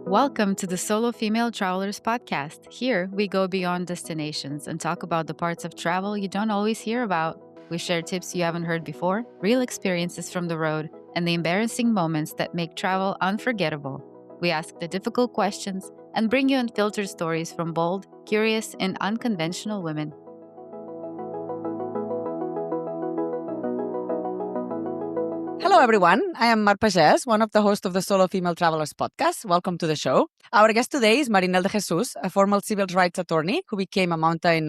Welcome to the Solo Female Travelers podcast. Here, we go beyond destinations and talk about the parts of travel you don't always hear about. We share tips you haven't heard before, real experiences from the road, and the embarrassing moments that make travel unforgettable. We ask the difficult questions and bring you unfiltered stories from bold, curious, and unconventional women. Hello, everyone. I am Mar Pages, one of the hosts of the Solo Female Travelers podcast. Welcome to the show. Our guest today is Marinel de Jesus, a former civil rights attorney who became a mountain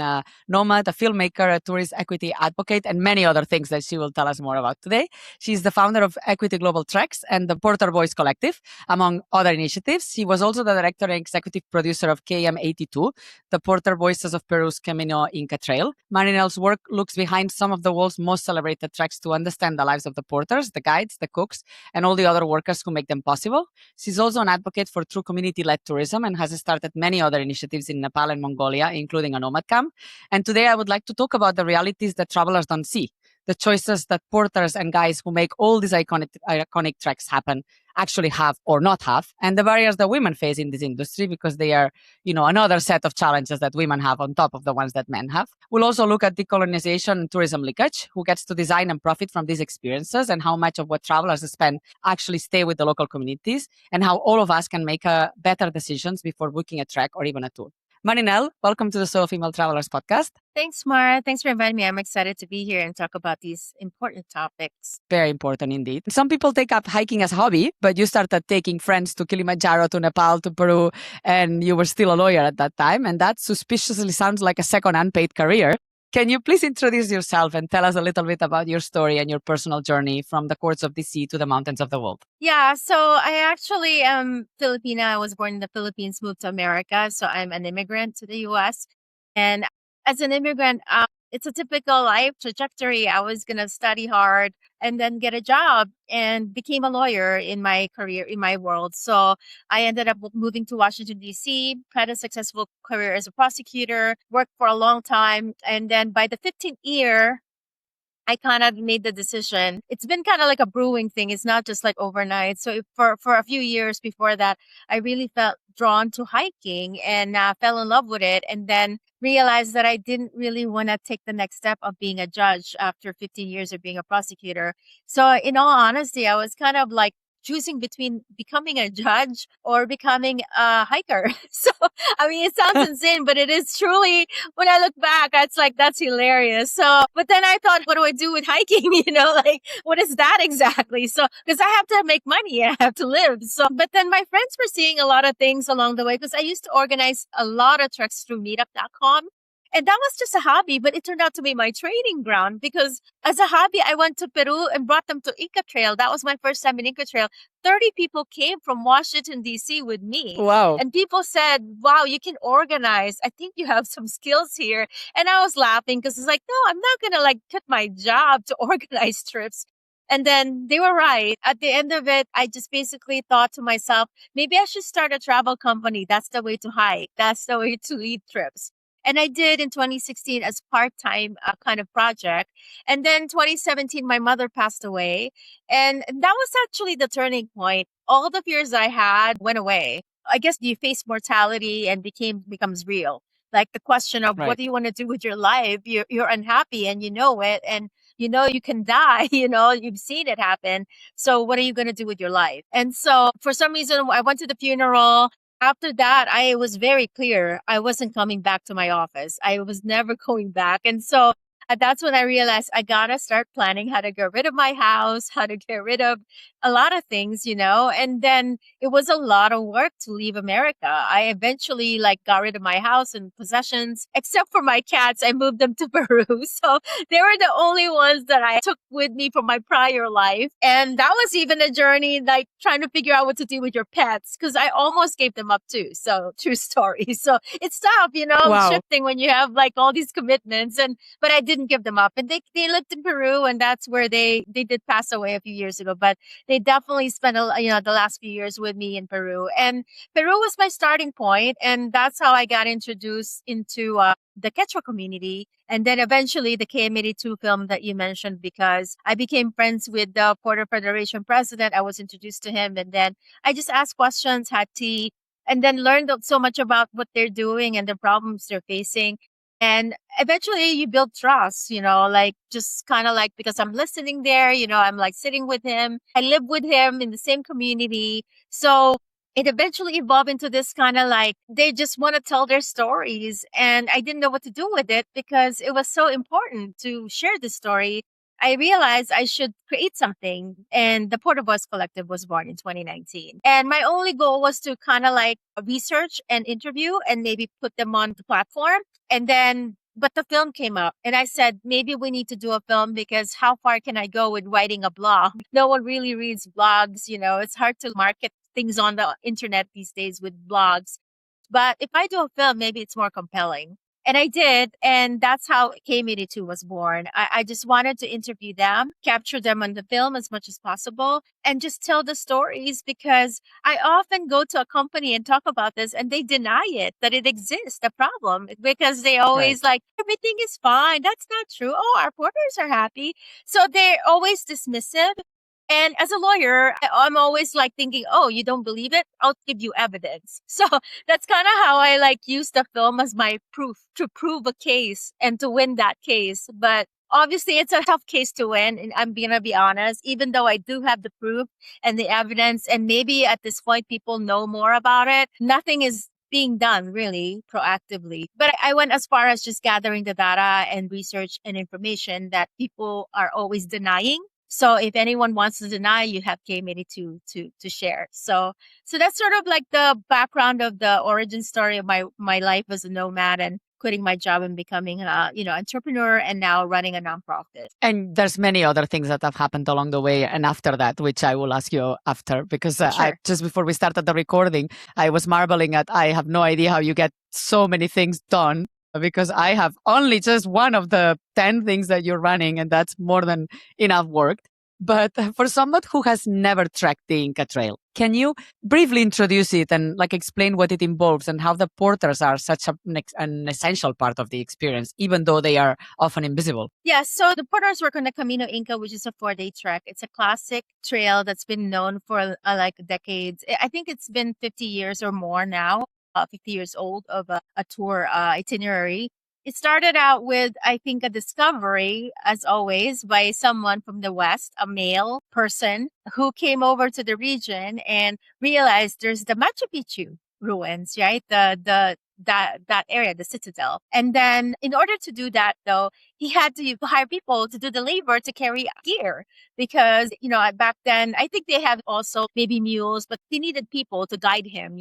nomad, a filmmaker, a tourist equity advocate, and many other things that she will tell us more about today. She's the founder of Equity Global Treks and the Porter Voice Collective, among other initiatives. She was also the director and executive producer of KM82, the Porter Voices of Peru's Camino Inca Trail. Marinel's work looks behind some of the world's most celebrated treks to understand the lives of the porters, the guides, the cooks, and all the other workers who make them possible. She's also an advocate for true community-led tourism and has started many other initiatives in Nepal and Mongolia, including a nomad camp. And today I would like to talk about the realities that travelers don't see, the choices that porters and guides who make all these iconic treks happen actually have or not have, and the barriers that women face in this industry, because they are, another set of challenges that women have on top of the ones that men have. We'll also look at decolonization and tourism leakage, who gets to design and profit from these experiences, and how much of what travelers spend actually stay with the local communities, and how all of us can make better decisions before booking a trek or even a tour. Marinel, welcome to the Solo Female Travelers podcast. Thanks, Mara. Thanks for inviting me. I'm excited to be here and talk about these important topics. Very important indeed. Some people take up hiking as a hobby, but you started taking friends to Kilimanjaro, to Nepal, to Peru, and you were still a lawyer at that time. And that suspiciously sounds like a second unpaid career. Can you please introduce yourself and tell us a little bit about your story and your personal journey from the courts of DC to the mountains of the world? Yeah, so I actually am Filipina. I was born in the Philippines, moved to America. So I'm an immigrant to the US. And as an immigrant, it's a typical life trajectory. I was going to study hard and then get a job and became a lawyer in my career, in my world. So I ended up moving to Washington, D.C., had a successful career as a prosecutor, worked for a long time. And then by the 15th year, I kind of made the decision. It's been kind of like a brewing thing. It's not just like overnight. So for a few years before that, I really felt drawn to hiking and fell in love with it. And then realized that I didn't really want to take the next step of being a judge after 15 years of being a prosecutor. So in all honesty, I was kind of like choosing between becoming a judge or becoming a hiker. So, I mean, it sounds insane, but it is truly, when I look back, it's like, that's hilarious. So, but then I thought, what do I do with hiking? Like, what is that exactly? So, because I have to make money, I have to live. So, but then my friends were seeing a lot of things along the way, because I used to organize a lot of treks through meetup.com. And that was just a hobby, but it turned out to be my training ground, because as a hobby, I went to Peru and brought them to Inca Trail. That was my first time in Inca Trail. 30 people came from Washington, D.C. with me. Wow. And people said, wow, you can organize. I think you have some skills here. And I was laughing because it's like, no, I'm not going to like quit my job to organize trips. And then they were right. At the end of it, I just basically thought to myself, maybe I should start a travel company. That's the way to hike. That's the way to lead trips. And I did in 2016 as part-time kind of project. And then 2017, my mother passed away. And that was actually the turning point. All the fears I had went away. I guess you face mortality and becomes real. Like the question of what do you want to do with your life? You're unhappy and you know it. And you know you can die, you've seen it happen. So what are you going to do with your life? And so for some reason, I went to the funeral. After that, I was very clear. I wasn't coming back to my office. I was never going back. And so that's when I realized I got to start planning how to get rid of my house, how to get rid of a lot of things, and then it was a lot of work to leave America. I eventually got rid of my house and possessions, except for my cats. I moved them to Peru. So they were the only ones that I took with me from my prior life. And that was even a journey, trying to figure out what to do with your pets, because I almost gave them up too. So true story. So it's tough, Wow. shifting when you have all these commitments, but I didn't give them up. And they lived in Peru, and that's where they did pass away a few years ago, but they definitely spent the last few years with me in Peru. And Peru was my starting point, and that's how I got introduced into the Quechua community. And then eventually the KM82 film that you mentioned, because I became friends with the Porter Federation president. I was introduced to him, and then I just asked questions, had tea, and then learned so much about what they're doing and the problems they're facing. And eventually you build trust, like just kind of like, because I'm listening there, I'm like sitting with him. I live with him in the same community. So it eventually evolved into this kind of like, they just want to tell their stories. And I didn't know what to do with it because it was so important to share the story. I realized I should create something. And the Porter Voice Collective was born in 2019. And my only goal was to kind of like research and interview and maybe put them on the platform. And then, but the film came up and I said, maybe we need to do a film because how far can I go with writing a blog? No one really reads blogs. It's hard to market things on the internet these days with blogs. But if I do a film, maybe it's more compelling. And I did. And that's how K82 was born. I just wanted to interview them, capture them on the film as much as possible, and just tell the stories because I often go to a company and talk about this and they deny it, that it exists, the problem, because they always like, everything is fine. That's not true. Oh, our porters are happy. So they're always dismissive. And as a lawyer, I'm always like thinking, oh, you don't believe it? I'll give you evidence. So that's kind of how I like use the film as my proof to prove a case and to win that case. But obviously it's a tough case to win. And I'm going to be honest, even though I do have the proof and the evidence, and maybe at this point people know more about it, nothing is being done really proactively. But I went as far as just gathering the data and research and information that people are always denying. So if anyone wants to deny, you have K82 to share. So that's sort of like the background of the origin story of my life as a nomad and quitting my job and becoming a entrepreneur and now running a nonprofit. And there's many other things that have happened along the way and after that, which I will ask you after, because Sure. just before we started the recording, I was marveling at, I have no idea how you get so many things done, because I have only just one of the 10 things that you're running, and that's more than enough work. But for someone who has never trekked the Inca Trail, can you briefly introduce it and like explain what it involves and how the porters are such an essential part of the experience, even though they are often invisible? Yeah, so the porters work on the Camino Inca, which is a 4-day trek. It's a classic trail that's been known for like decades. I think it's been 50 years or more now. 50 years old of a tour itinerary. It started out with, I think, a discovery, as always, by someone from the West, a male person who came over to the region and realized there's the Machu Picchu ruins, right? That area, the citadel. And then in order to do that, though, he had to hire people to do the labor to carry gear because, back then, I think they have also maybe mules, but they needed people to guide him,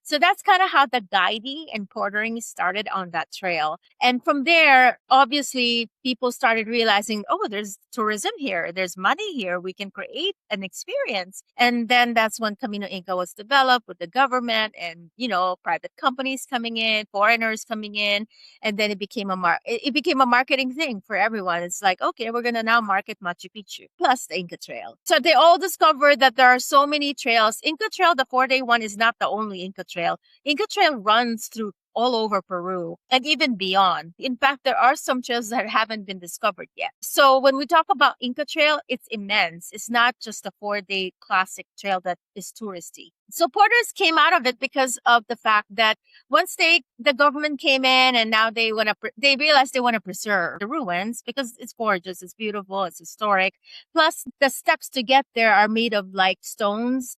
So that's kind of how the guiding and portering started on that trail. And from there, obviously, people started realizing, oh, there's tourism here. There's money here. We can create an experience. And then that's when Camino Inca was developed with the government and, private companies coming in, foreigners coming in. And then it became a marketing thing for everyone. It's like, okay, we're going to now market Machu Picchu plus the Inca Trail. So they all discovered that there are so many trails. Inca Trail, the 4-day one, is not the only Inca Trail. Inca Trail runs through all over Peru and even beyond. In fact, there are some trails that haven't been discovered yet. So when we talk about Inca Trail, it's immense. It's not just a 4-day classic trail that is touristy. So porters came out of it because of the fact that once the government came in and now they realized they want to preserve the ruins because it's gorgeous, it's beautiful, it's historic. Plus the steps to get there are made of like stones,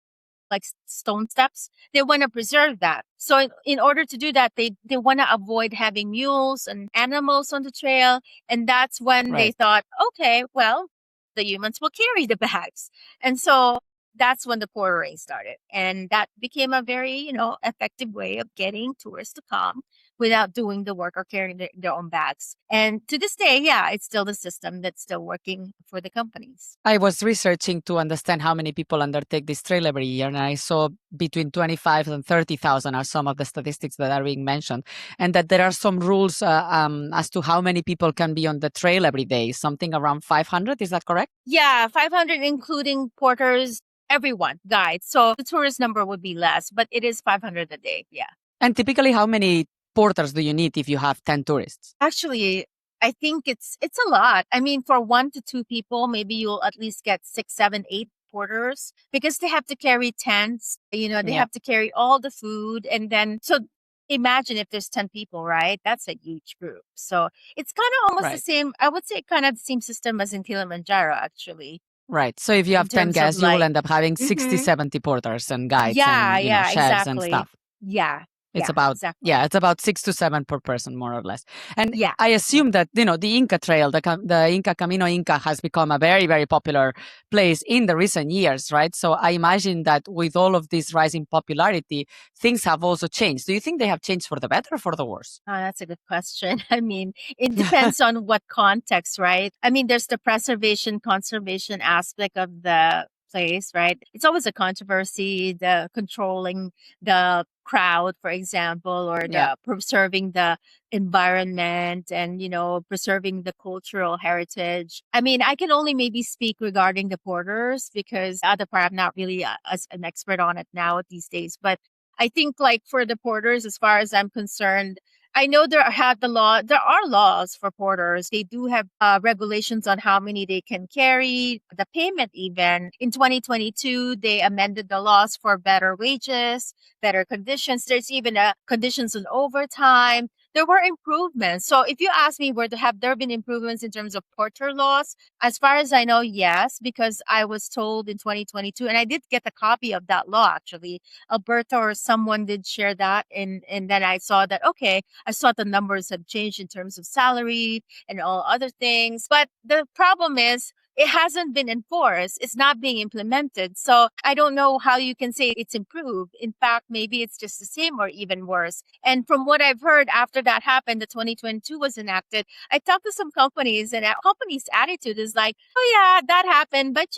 like stone steps. They want to preserve that. So in order to do that, they want to avoid having mules and animals on the trail. And that's when they thought, okay, well, the humans will carry the bags. And so that's when the portering started. And that became a very, effective way of getting tourists to come without doing the work or carrying their own bags. And to this day, yeah, it's still the system that's still working for the companies. I was researching to understand how many people undertake this trail every year, and I saw between 25 and 30,000 are some of the statistics that are being mentioned, and that there are some rules as to how many people can be on the trail every day, something around 500, is that correct? Yeah, 500 including porters, everyone guides. So the tourist number would be less, but it is 500 a day. Yeah. And typically, how many porters do you need if you have 10 tourists? Actually, I think it's a lot. I mean, for 1 to 2 people, maybe you'll at least get 6, 7, 8 porters because they have to carry tents. They Yeah. have to carry all the food, and then so imagine if there's 10 people, right? That's a huge group. So it's kind of almost the Right. same. I would say kind of the same system as in Kilimanjaro, actually, Right. So if you in have 10 terms of guests, you will like, end up having 60, hmm 70 porters and guides yeah, and, yeah, chefs and exactly. stuff. Yeah, It's yeah, about, exactly. it's about 6 to 7 per person, more or less. And Yeah, I yeah. assume that, the Inca Trail, the Inca Camino Inca has become a very, very popular place in the recent years, right? So I imagine that with all of this rising popularity, things have also changed. Do you think they have changed for the better or for the worse? Oh, that's a good question. I mean, it depends on what context, right? I mean, there's the conservation aspect of the place, right? It's always a controversy, the controlling the crowd, for example, or Yeah. the preserving the environment and, preserving the cultural heritage. I mean, I can only maybe speak regarding the porters because the other part, I'm not really as an expert on it now these days, but I think like for the porters, as far as I'm concerned, I know there are laws for porters. They do have regulations on how many they can carry, the payment even. In 2022, they amended the laws for better wages, better conditions. There's even conditions on overtime. There were improvements. So if you ask me, have there been improvements in terms of porter laws? As far as I know, yes, because I was told in 2022, and I did get a copy of that law actually. Alberta or someone did share that, and then I saw that, okay, I saw the numbers have changed in terms of salary and all other things. But the problem is it hasn't been enforced. It's not being implemented. So I don't know how you can say it's improved. In fact, maybe it's just the same or even worse. And from what I've heard after that happened, the 2022 was enacted, I talked to some companies, and companies' attitude is like, oh yeah, that happened, but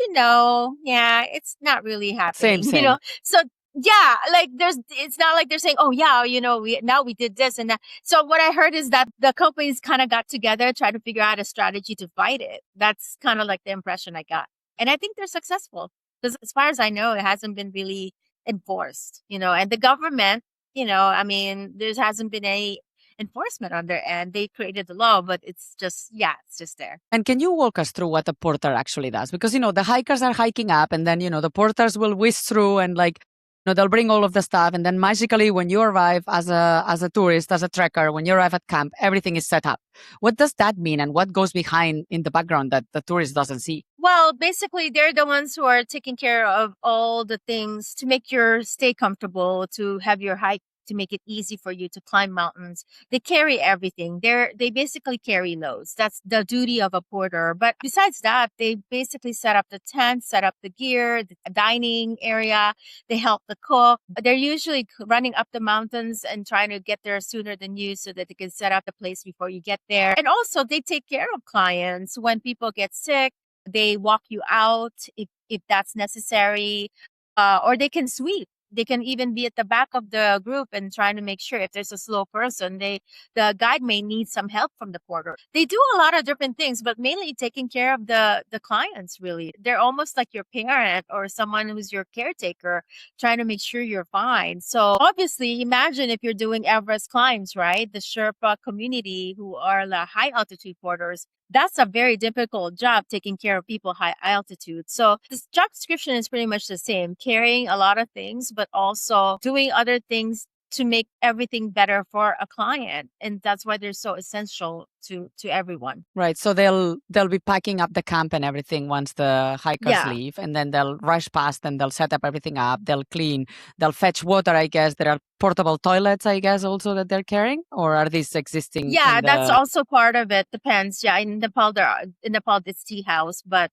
yeah, it's not really Same, happening, same. So yeah, like it's not like they're saying, oh yeah, we did this and that. So what I heard is that the companies kind of got together, tried to figure out a strategy to fight it. That's kind of like the impression I got. And I think they're successful because as far as I know, it hasn't been really enforced, and the government, I mean, there hasn't been any enforcement on their end. They created the law, but it's just there. And can you walk us through what a porter actually does? Because, the hikers are hiking up and then, the porters will whisk through and they'll bring all of the stuff. And then magically, when you arrive as a tourist, as a trekker, when you arrive at camp, everything is set up. What does that mean? And what goes behind in the background that the tourist doesn't see? Well, basically, they're the ones who are taking care of all the things to make your stay comfortable, to have your hike, to make it easy for you to climb mountains. They carry everything. They basically carry loads. That's the duty of a porter. But besides that, they basically set up the tent, set up the gear, the dining area. They help the cook. They're usually running up the mountains and trying to get there sooner than you so that they can set up the place before you get there. And also, they take care of clients when people get sick. They walk you out if that's necessary, or they can sweep. They can even be at the back of the group and trying to make sure if there's a slow person, the guide may need some help from the porter. They do a lot of different things, but mainly taking care of the clients. Really, they're almost like your parent or someone who's your caretaker, trying to make sure you're fine. So obviously, imagine if you're doing Everest climbs, right? The Sherpa community, who are the high altitude porters. That's a very difficult job, taking care of people high altitude. So this job description is pretty much the same, carrying a lot of things, but also doing other things to make everything better for a client. And that's why they're so essential to everyone. Right. So they'll be packing up the camp and everything once the hikers Yeah. leave, and then they'll rush past and they'll set up everything up. They'll clean. They'll fetch water. I guess there are portable toilets. I guess also that they're carrying, or are these existing? Yeah, that's also part of it. Depends. Yeah, in Nepal, it's tea house, but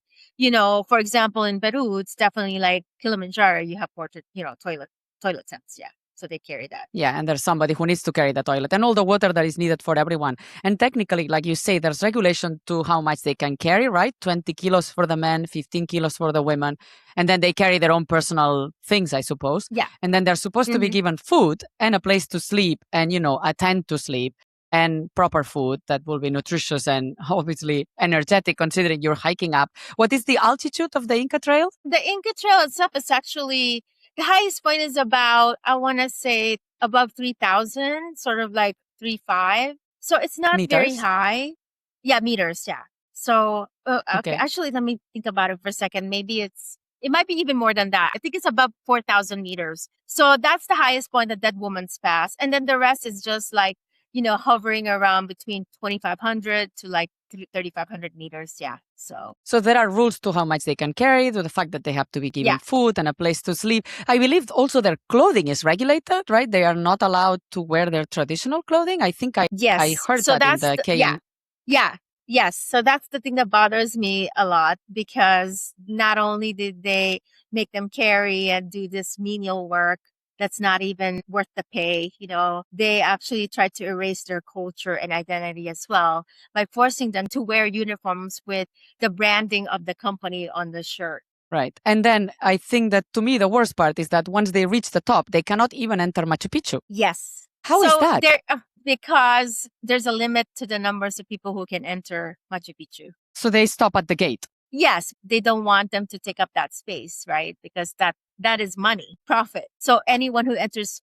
for example, in Peru, it's definitely like Kilimanjaro. You have toilet sets. Yeah. So they carry that. Yeah, and there's somebody who needs to carry the toilet and all the water that is needed for everyone. And technically, like you say, there's regulation to how much they can carry, right? 20 kilos for the men, 15 kilos for the women. And then they carry their own personal things, I suppose. Yeah. And then they're supposed to be given food and a place to sleep and, a tent to sleep. and proper food that will be nutritious and obviously energetic considering you're hiking up. What is the altitude of the Inca Trail? The Inca Trail itself is actually, the highest point is about, I want to say above 3,000, sort of like 3.5. So it's not very Meters? high. Yeah, meters. Yeah. So, okay. Okay. Actually, let me think about it for a second. Maybe it might be even more than that. I think it's above 4,000 meters. So that's the highest point that Dead Woman's Pass. And then the rest is just like, hovering around between 2,500 to like 3,500 meters. Yeah. So there are rules to how much they can carry, to the fact that they have to be given Yeah. food and a place to sleep. I believe also their clothing is regulated, right? They are not allowed to wear their traditional clothing. I think I Yes. heard So that in that's the KM. yeah. Yes. So that's the thing that bothers me a lot, because not only did they make them carry and do this menial work that's not even worth the pay, they actually tried to erase their culture and identity as well by forcing them to wear uniforms with the branding of the company on the shirt. Right. And then I think that to me, the worst part is that once they reach the top, they cannot even enter Machu Picchu. Yes. How is that? Because there's a limit to the numbers of people who can enter Machu Picchu. So they stop at the gate. Yes, they don't want them to take up that space, right? Because that is money, profit. So anyone who enters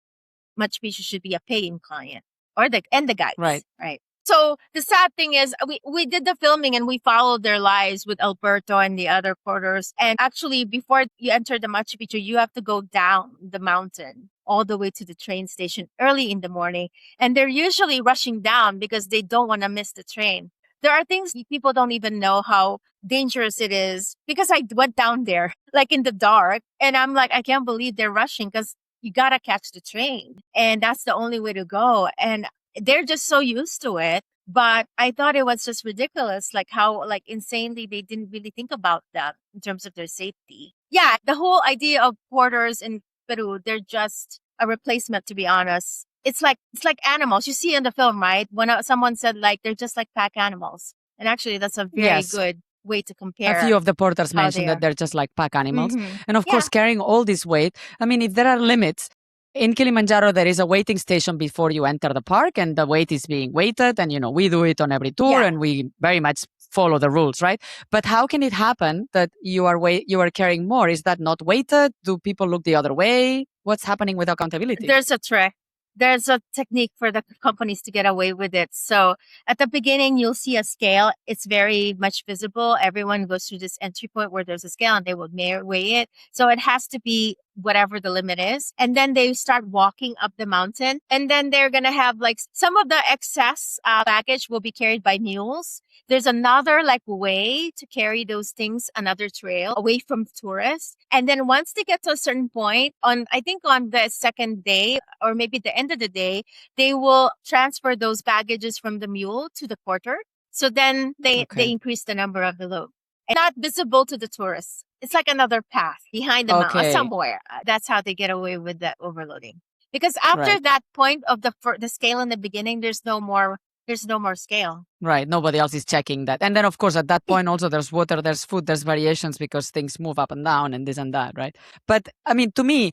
Machu Picchu should be a paying client, and the guides, Right. Right. So the sad thing is we did the filming and we followed their lives with Alberto and the other porters. And actually, before you enter the Machu Picchu, you have to go down the mountain all the way to the train station early in the morning. And they're usually rushing down because they don't want to miss the train. There are things people don't even know how dangerous it is, because I went down there like in the dark and I'm like, I can't believe they're rushing, because you got to catch the train and that's the only way to go. And they're just so used to it. But I thought it was just ridiculous, like how insanely they didn't really think about that in terms of their safety. Yeah, the whole idea of porters in Peru, they're just a replacement, to be honest. It's like animals. You see in the film, right? When someone said they're just like pack animals. And actually that's a very good way to compare. A few of the porters mentioned that they're just like pack animals. Mm-hmm. And of course, carrying all this weight, I mean, if there are limits, in Kilimanjaro, there is a waiting station before you enter the park, and the weight is being weighted. And, we do it on every tour and we very much follow the rules, right? But how can it happen that you are carrying more? Is that not weighted? Do people look the other way? What's happening with accountability? There's a trick. There's a technique for the companies to get away with it. So at the beginning, you'll see a scale. It's very much visible. Everyone goes through this entry point where there's a scale and they will weigh it. So it has to be whatever the limit is. And then they start walking up the mountain. And then they're going to have some of the excess baggage will be carried by mules. There's another way to carry those things, another trail away from tourists. And then once they get to a certain point, I think on the second day or maybe the end of the day, they will transfer those baggages from the mule to the porter. So then they increase the number of the load. And not visible to the tourists. It's like another path behind the mountain somewhere. That's how they get away with the overloading. Because after that point of the scale in the beginning, there's no more scale. Right. Nobody else is checking that. And then, of course, at that point, also there's water, there's food, there's variations because things move up and down and this and that, right? But I mean, to me,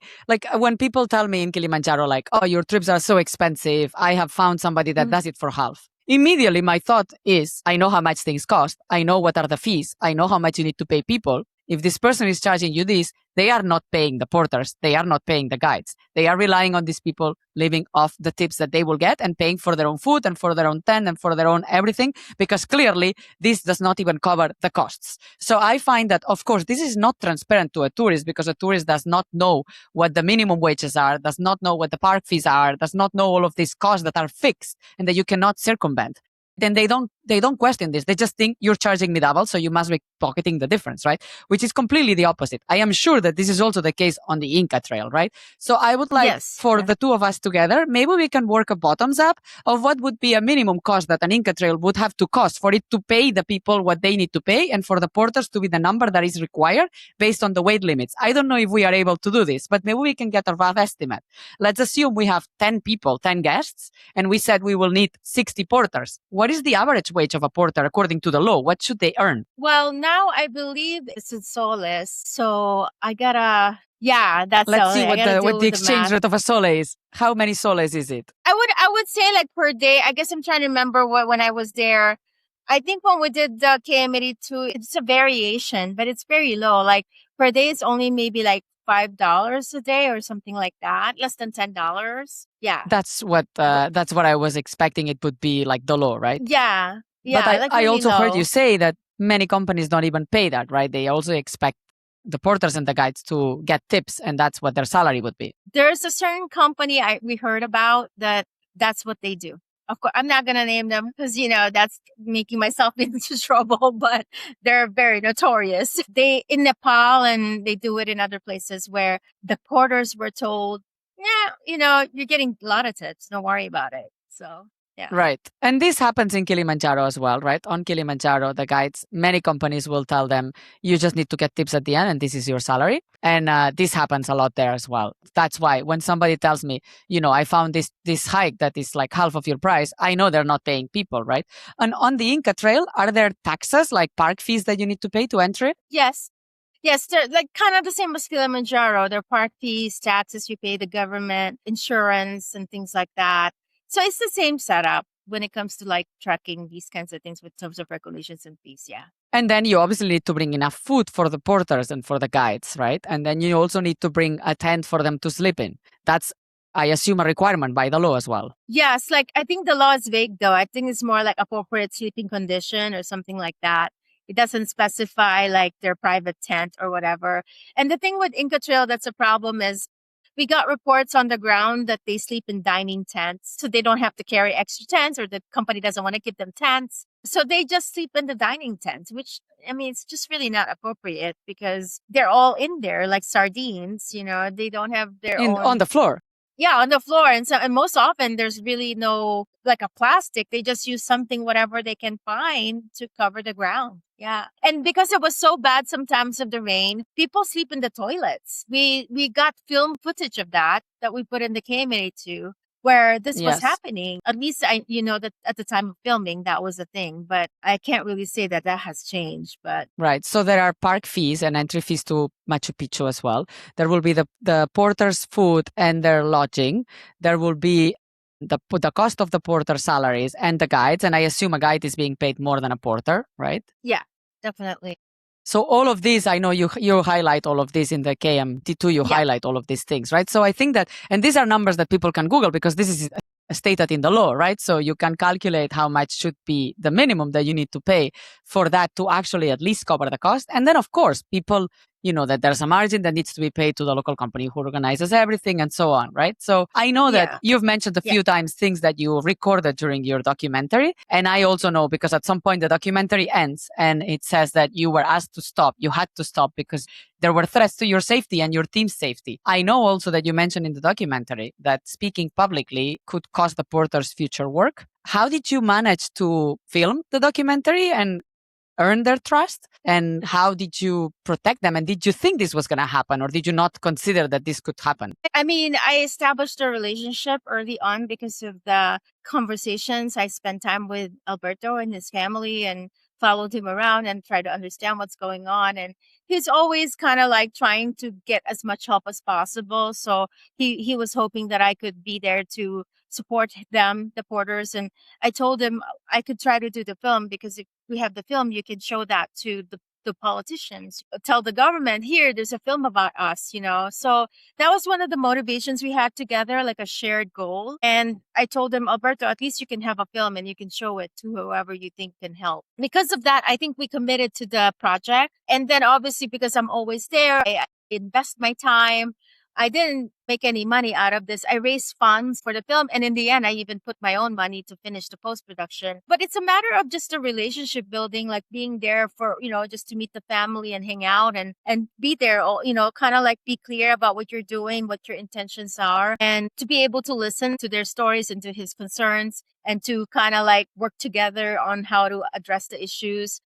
when people tell me in Kilimanjaro, oh, your trips are so expensive, I have found somebody that does it for half. Immediately, my thought is, I know how much things cost. I know what are the fees. I know how much you need to pay people. If this person is charging you this, they are not paying the porters. They are not paying the guides. They are relying on these people living off the tips that they will get and paying for their own food and for their own tent and for their own everything, because clearly this does not even cover the costs. So I find that, of course, this is not transparent to a tourist, because a tourist does not know what the minimum wages are, does not know what the park fees are, does not know all of these costs that are fixed and that you cannot circumvent. Then they don't question this. They just think you're charging me double, so you must be pocketing the difference, right? Which is completely the opposite. I am sure that this is also the case on the Inca Trail, right? So I would like for the two of us together, maybe we can work a bottoms up of what would be a minimum cost that an Inca Trail would have to cost for it to pay the people what they need to pay and for the porters to be the number that is required based on the weight limits. I don't know if we are able to do this, but maybe we can get a rough estimate. Let's assume we have 10 people, 10 guests, and we said we will need 60 porters. What is the average wage of a porter according to the law? What should they earn? Well, now I believe it's in soles. So I gotta, yeah, that's Let's the see only, I gotta what deal the with the exchange math. rate of a sole is. How many soles is it? I would say like per day. I guess I'm trying to remember what when I was there. I think when we did the KM82, it's a variation, but it's very low. Like per day, it's only maybe like $5 a day or something like that, less than $10. Yeah, That's what I was expecting it would be like the law, right? yeah, But yeah, like I really also heard you low. say that many companies don't even pay that, right? They also expect the porters and the guides to get tips, and that's what their salary would be. There's a certain company we heard about that's what they do. Of course, I'm not gonna name them because that's making myself into trouble. But they're very notorious. They in Nepal and they do it in other places where the porters were told, "Yeah, you're getting a lot of tips. Don't worry about it." So yeah. Right. And this happens in Kilimanjaro as well, right? On Kilimanjaro, the guides, many companies will tell them, you just need to get tips at the end and this is your salary. And this happens a lot there as well. That's why when somebody tells me, I found this hike that is like half of your price, I know they're not paying people, right? And on the Inca Trail, are there taxes like park fees that you need to pay to enter it? Yes. Yes, they're like kind of the same as Kilimanjaro. Their park fees, taxes you pay the government, insurance, and things like that. So it's the same setup when it comes to like tracking these kinds of things with terms of regulations and fees. Yeah. And then you obviously need to bring enough food for the porters and for the guides, right? And then you also need to bring a tent for them to sleep in. That's, I assume, a requirement by the law as well. Yes, like I think the law is vague though. I think it's more like appropriate sleeping condition or something like that. It doesn't specify like their private tent or whatever. And the thing with Inca Trail that's a problem is we got reports on the ground that they sleep in dining tents. So they don't have to carry extra tents or the company doesn't want to give them tents. So they just sleep in the dining tents, which I mean, it's just really not appropriate because they're all in there like sardines, they don't have their own On the floor. yeah, on the floor. And most often there's really no like a plastic. They just use something, whatever they can find to cover the ground. Yeah. And because it was so bad sometimes of the rain, people sleep in the toilets. We got film footage of that we put in the KMA2 where this was happening. At least that at the time of filming, that was a thing. But I can't really say that has changed. But right. So there are park fees and entry fees to Machu Picchu as well. There will be the porters' food and their lodging. There will be the cost of the porter salaries and the guides. And I assume a guide is being paid more than a porter, right? Yeah, definitely. So all of these, I know you highlight all of this in the KMT2, you highlight all of these things, right? So I think that, and these are numbers that people can Google because this is stated in the law, right? So you can calculate how much should be the minimum that you need to pay for that to actually at least cover the cost. And then, of course, people, that there's a margin that needs to be paid to the local company who organizes everything and so on, right? So I know that you've mentioned a few times things that you recorded during your documentary. And I also know because at some point the documentary ends and it says that you were asked to stop. You had to stop because there were threats to your safety and your team's safety. I know also that you mentioned in the documentary that speaking publicly could cost the porter's future work. How did you manage to film the documentary and earn their trust? And how did you protect them? And did you think this was going to happen or did you not consider that this could happen? I mean, I established a relationship early on because of the conversations. I spent time with Alberto and his family and followed him around and tried to understand what's going on. And he's always kind of like trying to get as much help as possible. So he was hoping that I could be there to support them, the porters. And I told him I could try to do the film because if we have the film, you can show that to the politicians, tell the government, here, there's a film about us, So that was one of the motivations we had together, like a shared goal. And I told him, Alberto, at least you can have a film and you can show it to whoever you think can help. Because of that, I think we committed to the project. And then obviously, because I'm always there, I invest my time. I didn't make any money out of this. I raised funds for the film. And in the end, I even put my own money to finish the post-production. But it's a matter of just a relationship building, like being there for, just to meet the family and hang out and be there, kind of like be clear about what you're doing, what your intentions are, and to be able to listen to their stories and to his concerns and to kind of like work together on how to address the issues.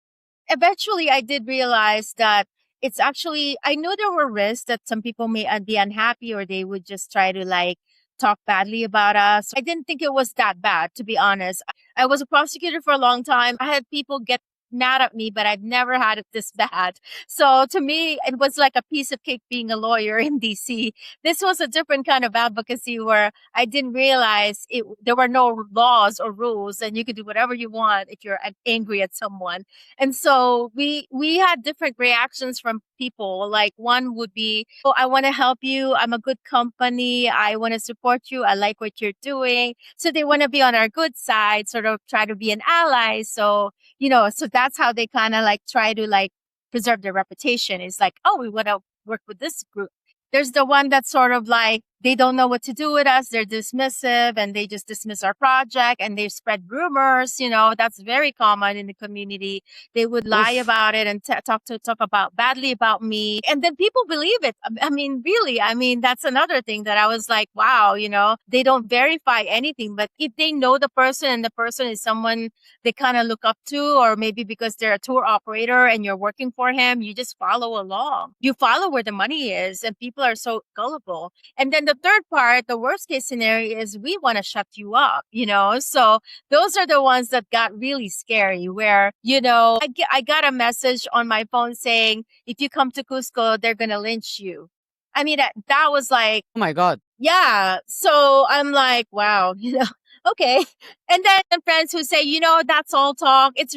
Eventually, I did realize that it's actually, I knew there were risks that some people may be unhappy or they would just try to like talk badly about us. I didn't think it was that bad, to be honest. I was a prosecutor for a long time. I had people get mad at me, but I've never had it this bad. So to me, it was like a piece of cake being a lawyer in DC. This was a different kind of advocacy where I didn't realize there were no laws or rules and you could do whatever you want if you're angry at someone. And so we had different reactions from people. Like one would be, oh, I want to help you. I'm a good company. I want to support you. I like what you're doing. So they want to be on our good side, sort of try to be an ally. So so that's how they kind of like try to like preserve their reputation. It's like, oh, we want to work with this group. There's the one that's sort of like, they don't know what to do with us. They're dismissive and they just dismiss our project and they spread rumors. That's very common in the community. They would lie Oof. about it and talk about badly about me. And then people believe it. I mean, really, that's another thing that I was like, wow, they don't verify anything, but if they know the person and the person is someone they kind of look up to, or maybe because they're a tour operator and you're working for him, you just follow along. You follow where the money is, and people are so gullible. And then the third part, the worst case scenario is we want to shut you up, So those are the ones that got really scary where, I got a message on my phone saying, if you come to Cusco, they're going to lynch you. I mean, that was like, Oh my God. yeah. So I'm like, wow, okay. And then friends who say, that's all talk. It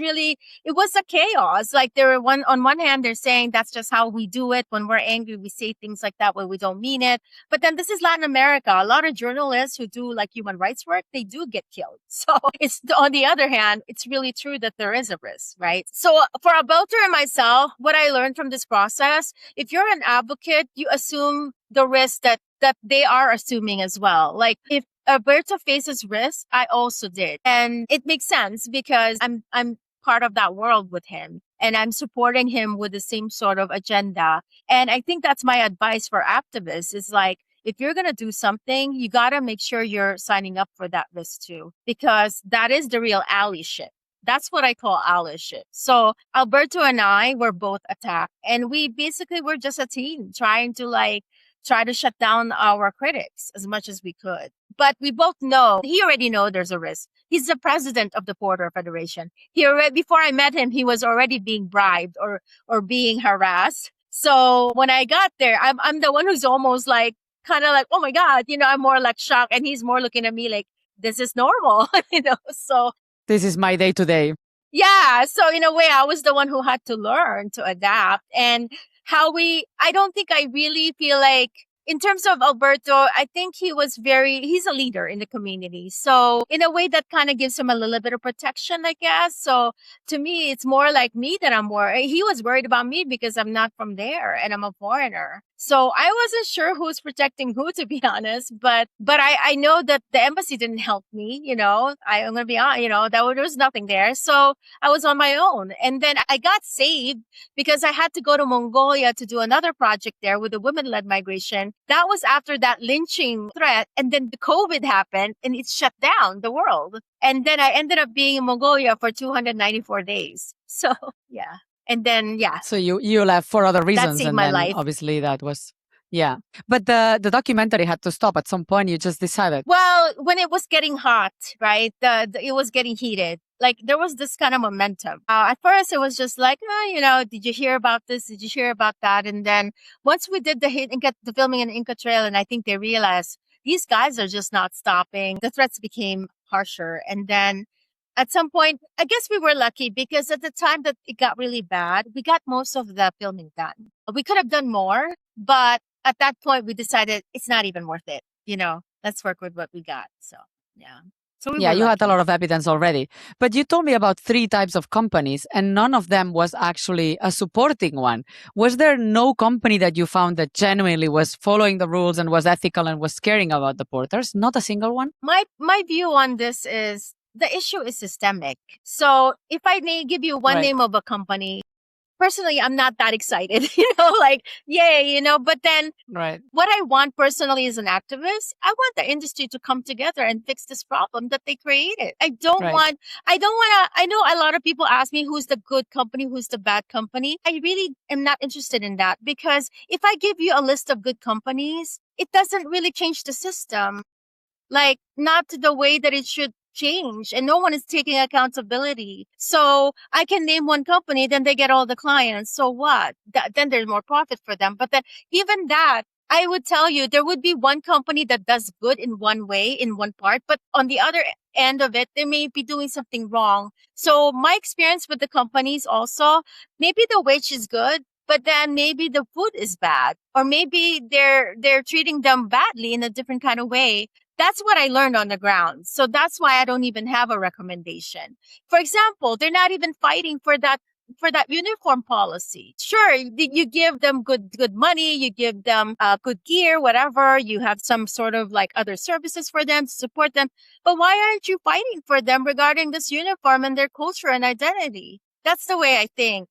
was a chaos. Like on one hand, they're saying that's just how we do it. When we're angry, we say things like that when we don't mean it. But then this is Latin America. A lot of journalists who do like human rights work, they do get killed. So on the other hand, it's really true that there is a risk, right? So for Alberto and myself, what I learned from this process, if you're an advocate, you assume the risk that they are assuming as well. Like if Alberto faces risk, I also did. And it makes sense because I'm part of that world with him and I'm supporting him with the same sort of agenda. And I think that's my advice for activists is like, if you're going to do something, you got to make sure you're signing up for that risk too, because that is the real allyship. That's what I call allyship. So Alberto and I were both attacked and we basically were just a team trying to shut down our critics as much as we could. But we both know, he already knows there's a risk. He's the president of the Porter Federation. Before I met him, he was already being bribed or being harassed. So when I got there, I'm the one who's almost like, kind of like, oh my God, I'm more like shocked. And he's more looking at me like, this is normal, so. This is my day to day. Yeah. So in a way, I was the one who had to learn to adapt and I don't think I really feel like in terms of Alberto, I think he's a leader in the community. So in a way that kind of gives him a little bit of protection, I guess. So to me, it's more like me that I'm worried. He was worried about me because I'm not from there and I'm a foreigner. So I wasn't sure who's protecting who, to be honest. But I know that the embassy didn't help me, I'm going to be honest, there was nothing there. So I was on my own. And then I got saved because I had to go to Mongolia to do another project there with the women-led migration. That was after that lynching threat. And then the COVID happened and it shut down the world. And then I ended up being in Mongolia for 294 days. So, yeah. And then, yeah. So you left for other reasons. saved And my then life. obviously that was, yeah. But the documentary had to stop at some point. You just decided. Well, when it was getting hot, right? It was getting heated. Like there was this kind of momentum. At first, it was just like, did you hear about this? Did you hear about that? And then once we did the filming in Inca Trail, and I think they realized these guys are just not stopping. The threats became harsher. And then at some point, I guess we were lucky because at the time that it got really bad, we got most of the filming done. We could have done more, but at that point, we decided it's not even worth it. Let's work with what we got. So, yeah. So you had a lot of evidence already. But you told me about 3 types of companies and none of them was actually a supporting one. Was there no company that you found that genuinely was following the rules and was ethical and was caring about the porters? Not a single one? My view on this is the issue is systemic. So if I may give you one name of a company, personally, I'm not that excited, like, yay, but then what I want personally as an activist, I want the industry to come together and fix this problem that they created. I know a lot of people ask me who's the good company, who's the bad company. I really am not interested in that because if I give you a list of good companies, it doesn't really change the system. Like not to the way that it should change and no one is taking accountability. So I can name one company, then they get all the clients. So what? Then there's more profit for them. But then even that, I would tell you, there would be one company that does good in one way, in one part, but on the other end of it, they may be doing something wrong. So my experience with the companies also, maybe the wage is good, but then maybe the food is bad, or maybe they're treating them badly in a different kind of way. That's what I learned on the ground. So that's why I don't even have a recommendation. For example, they're not even fighting for that uniform policy. Sure, you give them good money, you give them good gear, whatever. You have some sort of like other services for them to support them. But why aren't you fighting for them regarding this uniform and their culture and identity? That's the way I think,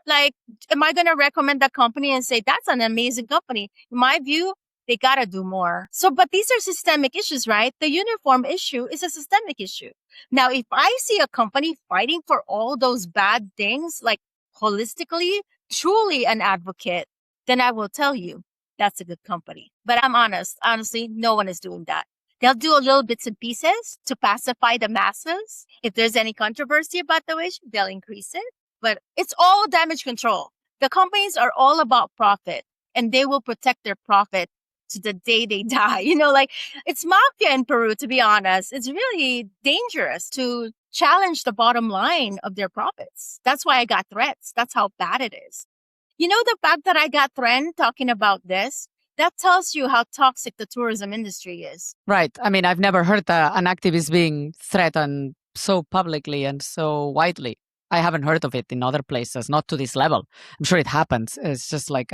Like, am I going to recommend that company and say that's an amazing company? In my view, they got to do more. So, but these are systemic issues, right? The uniform issue is a systemic issue. Now, if I see a company fighting for all those bad things, like holistically, truly an advocate, then I will tell you that's a good company. But I'm honest. Honestly, no one is doing that. They'll do a little bits and pieces to pacify the masses. If there's any controversy about the wage, they'll increase it. But it's all damage control. The companies are all about profit, and they will protect their profit to the day they die. Like it's mafia in Peru, to be honest. It's really dangerous to challenge the bottom line of their profits. That's why I got threats. That's how bad it is. The fact that I got threatened talking about this, that tells you how toxic the tourism industry is. Right. I mean, I've never heard an activist being threatened so publicly and so widely. I haven't heard of it in other places, not to this level. I'm sure it happens. It's just like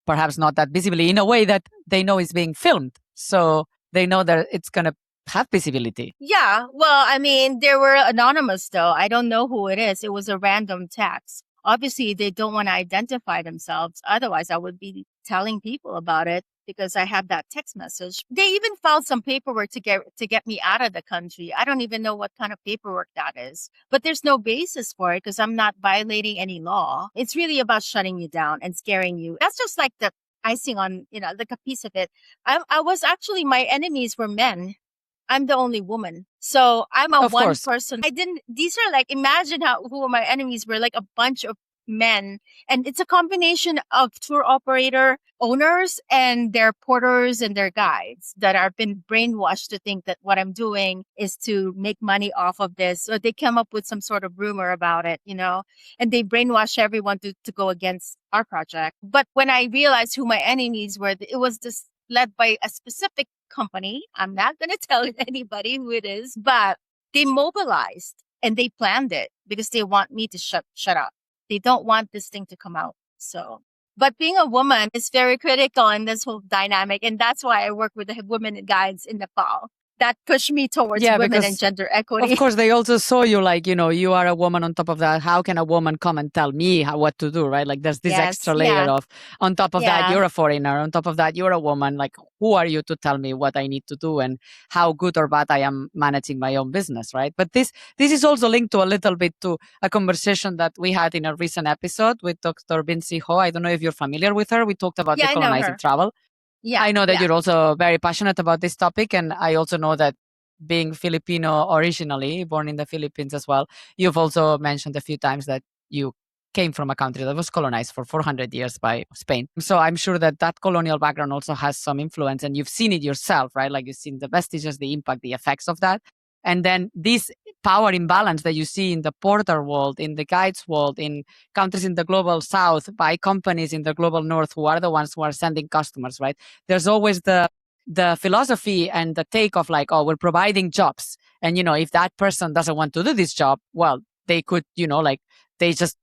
perhaps not that visibly, in a way that they know is being filmed. So they know that it's going to have visibility. Yeah. Well, I mean, they were anonymous, though. I don't know who it is. It was a random text. Obviously, they don't want to identify themselves. Otherwise, I would be telling people about it because I have that text message. They even filed some paperwork to get me out of the country. I don't even know what kind of paperwork that is. But there's no basis for it because I'm not violating any law. It's really about shutting you down and scaring you. That's just like the icing on, like a piece of it. I was actually, my enemies were men. I'm the only woman. So I'm a one person. These are like, imagine who my enemies were, like a bunch of men. And it's a combination of tour operator owners and their porters and their guides that have been brainwashed to think that what I'm doing is to make money off of this. So they come up with some sort of rumor about it, and they brainwash everyone to go against our project. But when I realized who my enemies were, it was just led by a specific company. I'm not going to tell anybody who it is, but they mobilized and they planned it because they want me to shut up. They don't want this thing to come out. So, but being a woman is very critical in this whole dynamic. And that's why I work with the women guides in Nepal. That pushed me towards women and gender equity. Of course, they also saw you like, you are a woman. On top of that, how can a woman come and tell me what to do, right? Like there's this extra layer of, on top of that, you're a foreigner. On top of that, you're a woman. Like, who are you to tell me what I need to do and how good or bad I am managing my own business, right? But this is also linked to a little bit to a conversation that we had in a recent episode with Dr. Vinci Ho. I don't know if you're familiar with her. We talked about decolonizing travel. Yeah, I know that you're also very passionate about this topic. And I also know that being Filipino originally, born in the Philippines as well, you've also mentioned a few times that you came from a country that was colonized for 400 years by Spain. So I'm sure that colonial background also has some influence, and you've seen it yourself, right? Like you've seen the vestiges, the impact, the effects of that. And then this power imbalance that you see in the porter world, in the guides world, in countries in the global south by companies in the global north who are the ones who are sending customers, right? There's always the philosophy and the take of like, oh, we're providing jobs. And, if that person doesn't want to do this job, well, they could, they just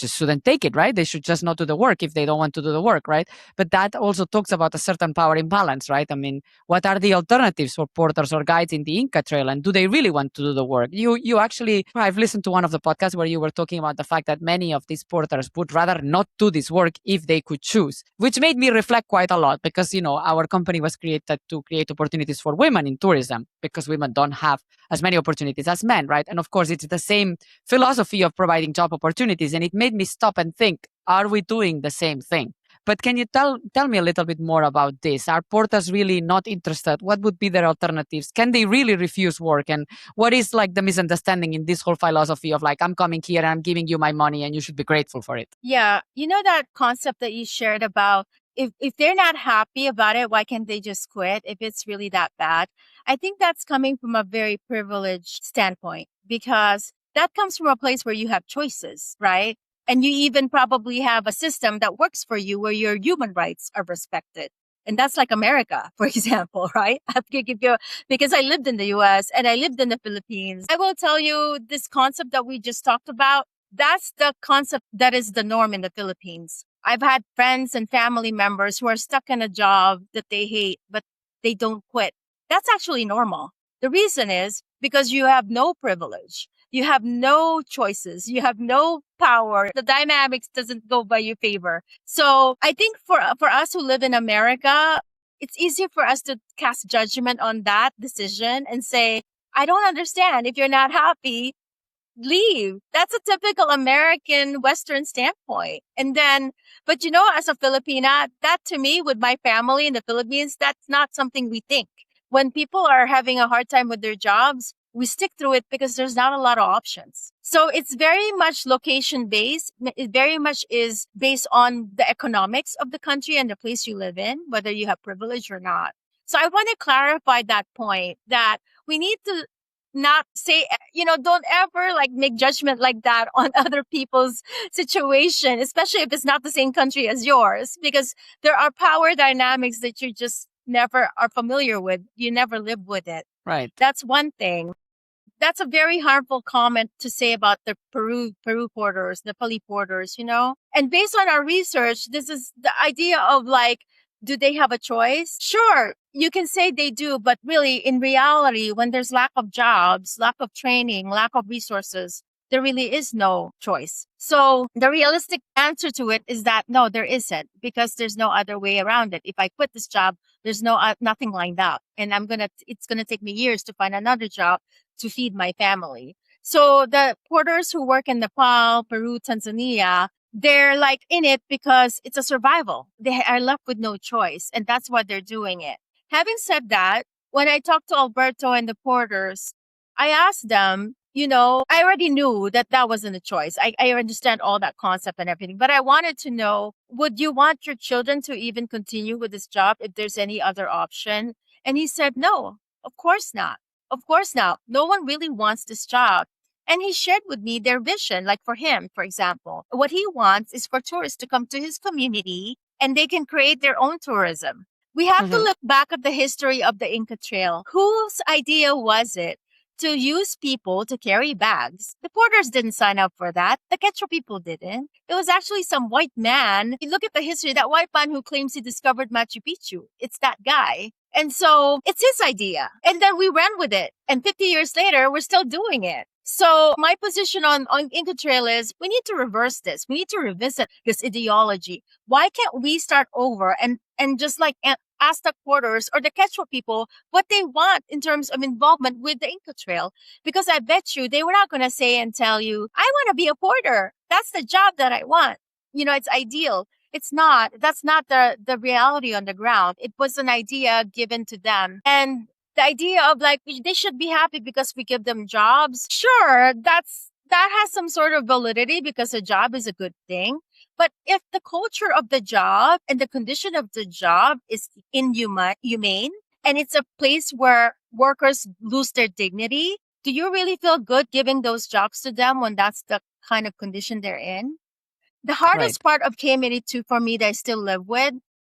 shouldn't take it, right? They should just not do the work if they don't want to do the work, right? But that also talks about a certain power imbalance, right? I mean, what are the alternatives for porters or guides in the Inca Trail? And do they really want to do the work? You actually, I've listened to one of the podcasts where you were talking about the fact that many of these porters would rather not do this work if they could choose, which made me reflect quite a lot because, our company was created to create opportunities for women in tourism because women don't have as many opportunities as men, right? And of course, it's the same philosophy of providing job opportunities. And it made me stop and think, are we doing the same thing? But can you tell me a little bit more about this? Are porters really not interested? What would be their alternatives? Can they really refuse work? And what is like the misunderstanding in this whole philosophy of like, I'm coming here and I'm giving you my money and you should be grateful for it? Yeah. You know that concept that you shared about if they're not happy about it, why can't they just quit if it's really that bad? I think that's coming from a very privileged standpoint because that comes from a place where you have choices, right? And you even probably have a system that works for you where your human rights are respected. And that's like America, for example, right? I can give you, because I lived in the US and I lived in the Philippines. I will tell you this concept that we just talked about. That's the concept that is the norm in the Philippines. I've had friends and family members who are stuck in a job that they hate, but they don't quit. That's actually normal. The reason is because you have no privilege. You have no choices. You have no power. The dynamics doesn't go by your favor. So I think for us who live in America, it's easier for us to cast judgment on that decision and say, I don't understand. If you're not happy, leave. That's a typical American Western standpoint. And then, but as a Filipina, that to me, with my family in the Philippines, that's not something we think. When people are having a hard time with their jobs, we stick through it because there's not a lot of options. So it's very much location based. It very much is based on the economics of the country and the place you live in, whether you have privilege or not. So I want to clarify that point that we need to not say, don't ever like make judgment like that on other people's situation, especially if it's not the same country as yours, because there are power dynamics that you just never are familiar with. You never live with it. Right. That's one thing. That's a very harmful comment to say about the Peru porters, the Nepali porters, And based on our research, this is the idea of like, do they have a choice? Sure, you can say they do, but really in reality, when there's lack of jobs, lack of training, lack of resources, there really is no choice. So the realistic answer to it is that no, there isn't, because there's no other way around it. If I quit this job, there's nothing lined up, and it's gonna take me years to find another job to feed my family. So the porters who work in Nepal, Peru, Tanzania, they're like in it because it's a survival. They are left with no choice, and that's why they're doing it. Having said that, when I talked to Alberto and the porters, I asked them, I already knew that wasn't a choice. I understand all that concept and everything, but I wanted to know, would you want your children to even continue with this job if there's any other option? And he said, no, of course not. Of course not. No one really wants this job. And he shared with me their vision. Like for him, for example, what he wants is for tourists to come to his community and they can create their own tourism. We have to look back at the history of the Inca Trail. Whose idea was it to use people to carry bags? The porters didn't sign up for that. The Quechua people didn't. It was actually some white man. You look at the history, that white man who claims he discovered Machu Picchu. It's that guy. And so it's his idea. And then we ran with it. And 50 years later, we're still doing it. So my position on Inca Trail is we need to reverse this. We need to revisit this ideology. Why can't we start over and just like ask the porters or the Quechua people what they want in terms of involvement with the Inca Trail? Because I bet you they were not going to say and tell you, I want to be a porter. That's the job that I want. It's ideal. It's not. That's not the reality on the ground. It was an idea given to them. And the idea of like, they should be happy because we give them jobs. Sure, that has some sort of validity because a job is a good thing. But if the culture of the job and the condition of the job is inhumane, and it's a place where workers lose their dignity, do you really feel good giving those jobs to them when that's the kind of condition they're in? The hardest part of KM82 for me that I still live with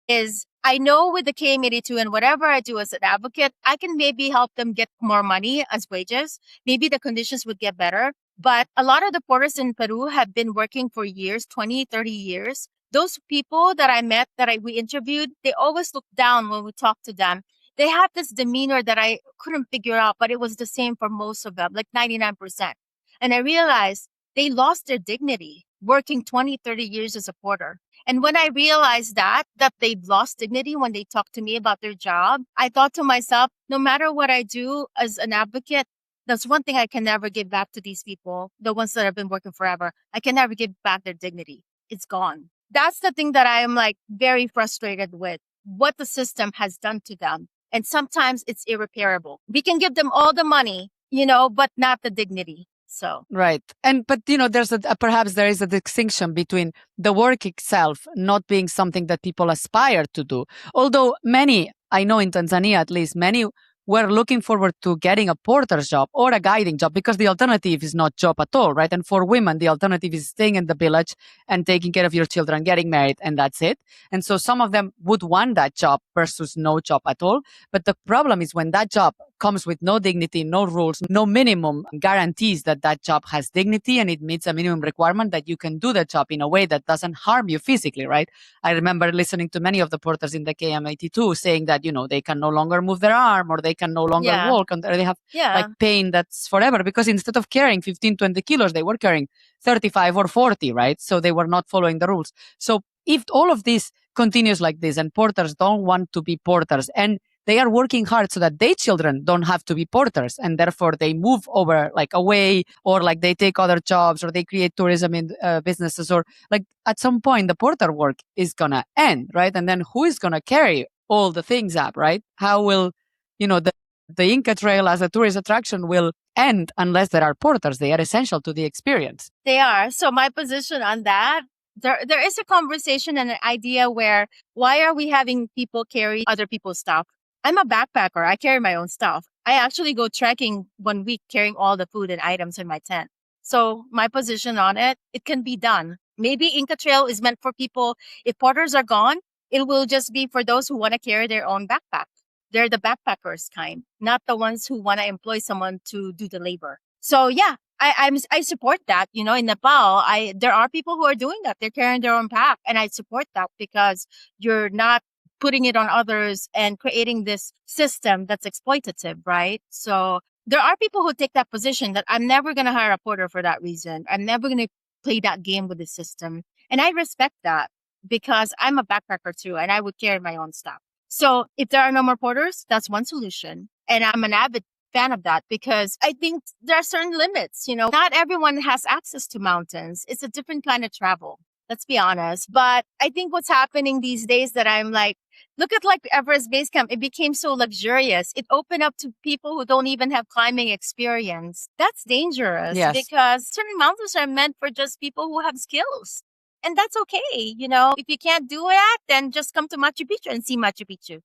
is I know with the KM82 and whatever I do as an advocate, I can maybe help them get more money as wages. Maybe the conditions would get better. But a lot of the porters in Peru have been working for years, 20, 30 years. Those people that I met, we interviewed, they always looked down when we talked to them. They had this demeanor that I couldn't figure out, but it was the same for most of them, like 99%. And I realized they lost their dignity working 20, 30 years as a porter. And when I realized that they've lost dignity when they talk to me about their job, I thought to myself, no matter what I do as an advocate, that's one thing I can never give back to these people, the ones that have been working forever. I can never give back their dignity. It's gone. that's the thing that I am like very frustrated with what the system has done to them. And sometimes it's irreparable. We can give them all the money, but not the dignity. So, Right. But there's perhaps there is a distinction between the work itself not being something that people aspire to do. Although many, I know in Tanzania at least, many were looking forward to getting a porter's job or a guiding job because the alternative is not job at all, right? And for women, the alternative is staying in the village and taking care of your children, getting married, and that's it. And so some of them would want that job versus no job at all. But the problem is when that job comes with no dignity, no rules, no minimum guarantees that that job has dignity and it meets a minimum requirement that you can do the job in a way that doesn't harm you physically, right? I remember listening to many of the porters in the KM82 saying that, they can no longer move their arm or they can no longer walk and they have like pain that's forever because instead of carrying 15, 20 kilos, they were carrying 35 or 40, right? So they were not following the rules. So if all of this continues like this and porters don't want to be porters and they are working hard so that their children don't have to be porters and therefore they move over like away or like they take other jobs or they create tourism in businesses or like at some point the porter work is going to end, right? And then who is going to carry all the things up, right? How will, the Inca Trail as a tourist attraction will end unless there are porters. They are essential to the experience. They are. So my position on that, there is a conversation and an idea where why are we having people carry other people's stuff? I'm a backpacker. I carry my own stuff. I actually go trekking 1 week carrying all the food and items in my tent. So my position on it can be done. Maybe Inca Trail is meant for people. If porters are gone, it will just be for those who want to carry their own backpack. They're the backpackers kind, not the ones who want to employ someone to do the labor. So yeah, I support that. In Nepal, there are people who are doing that. They're carrying their own pack, and I support that because you're not putting it on others and creating this system that's exploitative, right? So there are people who take that position that I'm never going to hire a porter for that reason. I'm never going to play that game with the system, and I respect that because I'm a backpacker too, and I would carry my own stuff. So if there are no more porters, that's one solution. And I'm an avid fan of that because I think there are certain limits. Not everyone has access to mountains. It's a different kind of travel. Let's be honest. But I think what's happening these days that I'm like, look at like Everest Base Camp. It became so luxurious. It opened up to people who don't even have climbing experience. That's dangerous because certain mountains are meant for just people who have skills. And that's okay. If you can't do that, then just come to Machu Picchu and see Machu Picchu.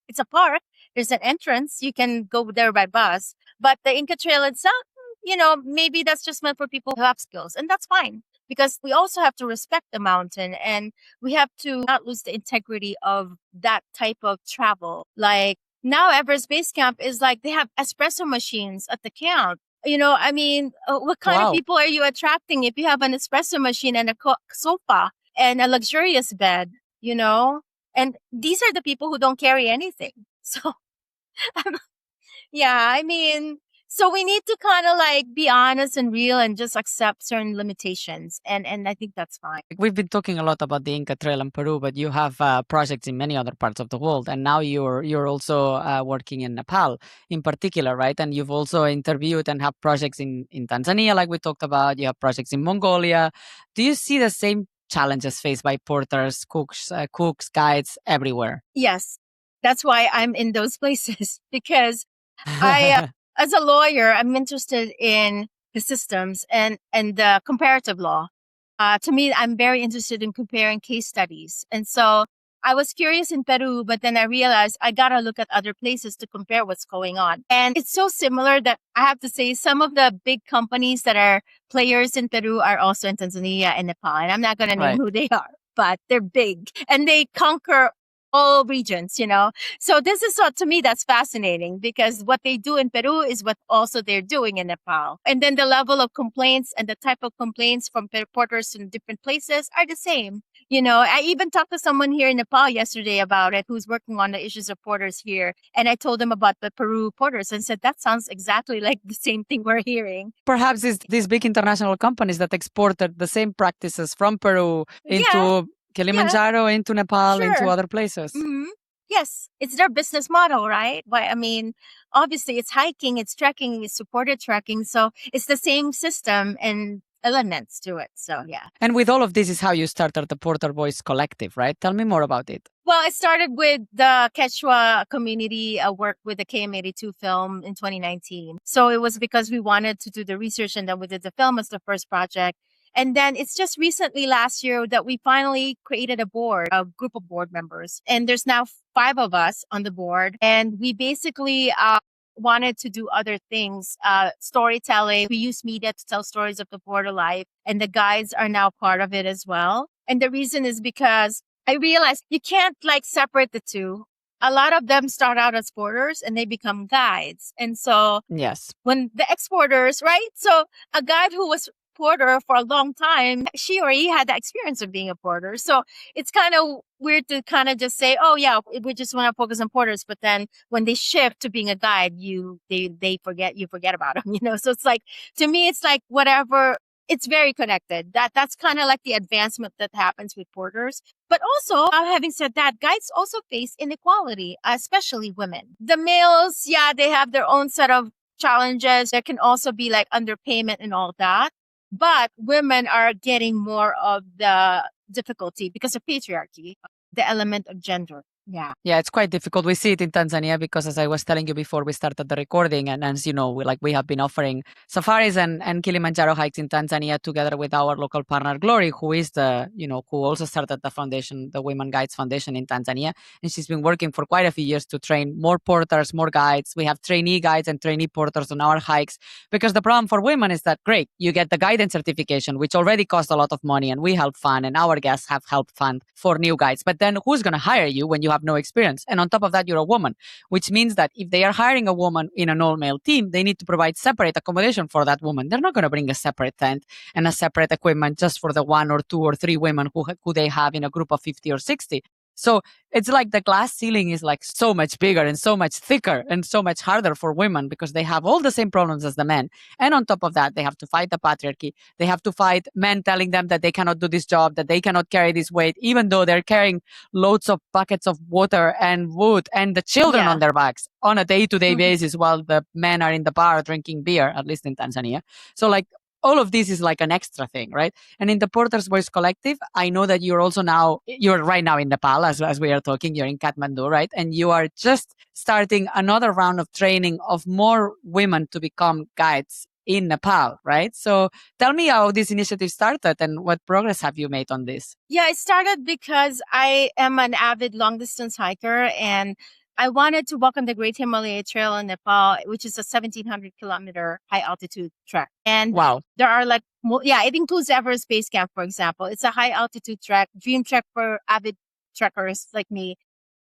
It's a park. There's an entrance. You can go there by bus. But the Inca Trail itself, maybe that's just meant for people who have skills. And that's fine because we also have to respect the mountain and we have to not lose the integrity of that type of travel. Like now Everest Base Camp is like they have espresso machines at the camp. What kind of people are you attracting if you have an espresso machine and a sofa and a luxurious bed, And these are the people who don't carry anything. So, so we need to kind of like be honest and real and just accept certain limitations. And I think that's fine. We've been talking a lot about the Inca Trail in Peru, but you have projects in many other parts of the world. And now you're also working in Nepal in particular, right? And you've also interviewed and have projects in Tanzania, like we talked about. You have projects in Mongolia. Do you see the same challenges faced by porters, cooks, guides everywhere? Yes. That's why I'm in those places because as a lawyer, I'm interested in the systems and the comparative law. To me, I'm very interested in comparing case studies. And so I was curious in Peru, but then I realized I got to look at other places to compare what's going on. And it's so similar that I have to say some of the big companies that are players in Peru are also in Tanzania and Nepal. And I'm not going to name who they are, but they're big and they conquer all regions, So this is what, to me, that's fascinating because what they do in Peru is what also they're doing in Nepal. And then the level of complaints and the type of complaints from porters in different places are the same. I even talked to someone here in Nepal yesterday about it who's working on the issues of porters here. And I told them about the Peru porters and said, that sounds exactly like the same thing we're hearing. Perhaps it's these big international companies that exported the same practices from Peru into Kilimanjaro, into Nepal, into other places. Mm-hmm. Yes, it's their business model, right? But obviously it's hiking, it's trekking, it's supported trekking. So it's the same system and elements to it. So yeah. And with all of this is how you started the Porter Boys Collective, right? Tell me more about it. Well, it started with the Quechua community work with the KM82 film in 2019. So it was because we wanted to do the research, and then we did the film as the first project. And then it's just recently last year that we finally created a board, a group of board members. And there's now 5 of us on the board. And we basically wanted to do other things, storytelling. We use media to tell stories of the border life. And the guides are now part of it as well. And the reason is because I realized you can't like separate the two. A lot of them start out as porters and they become guides. And so Yes. when the exporters, right? So a guide who was porter for a long time, she or he had the experience of being a porter. So it's kind of weird to kind of just say, oh yeah, we just want to focus on porters. But then when they shift to being a guide, they forget about them, you know? So it's like, to me, it's like whatever. It's very connected. That's kind of like the advancement that happens with porters. But also, having said that, guides also face inequality, especially women. The males, yeah, they have their own set of challenges. There can also be like underpayment and all that. But women are getting more of the difficulty because of patriarchy, the element of gender. Yeah. Yeah, it's quite difficult. We see it in Tanzania because, as I was telling you before we started the recording, and as you know, we have been offering safaris and Kilimanjaro hikes in Tanzania together with our local partner Glory, who is who also started the foundation, the Women Guides Foundation in Tanzania, and she's been working for quite a few years to train more porters, more guides. We have trainee guides and trainee porters on our hikes, because the problem for women is that great, you get the guidance certification, which already costs a lot of money, and we help fund, and our guests have helped fund for new guides. But then who's going to hire you when you have no experience? And on top of that, you're a woman, which means that if they are hiring a woman in an all-male team, they need to provide separate accommodation for that woman. They're not going to bring a separate tent and a separate equipment just for the 1 or 2 or 3 women who they have in a group of 50 or 60. So it's like the glass ceiling is like so much bigger and so much thicker and so much harder for women because they have all the same problems as the men. And on top of that, they have to fight the patriarchy. They have to fight men telling them that they cannot do this job, that they cannot carry this weight, even though they're carrying loads of buckets of water and wood and the children on their backs on a day-to-day basis while the men are in the bar drinking beer, at least in Tanzania. So like, all of this is like an extra thing, right? And in the Porter's Voice Collective, I know that you're right now in Nepal as we are talking, you're in Kathmandu, right? And you are just starting another round of training of more women to become guides in Nepal, right? So tell me how this initiative started and what progress have you made on this? Yeah, it started because I am an avid long distance hiker, and I wanted to walk on the Great Himalaya Trail in Nepal, which is a 1,700 kilometer high altitude trek. And wow, there are like, it includes Everest Base Camp, for example. It's a high altitude trek, dream trek for avid trekkers like me.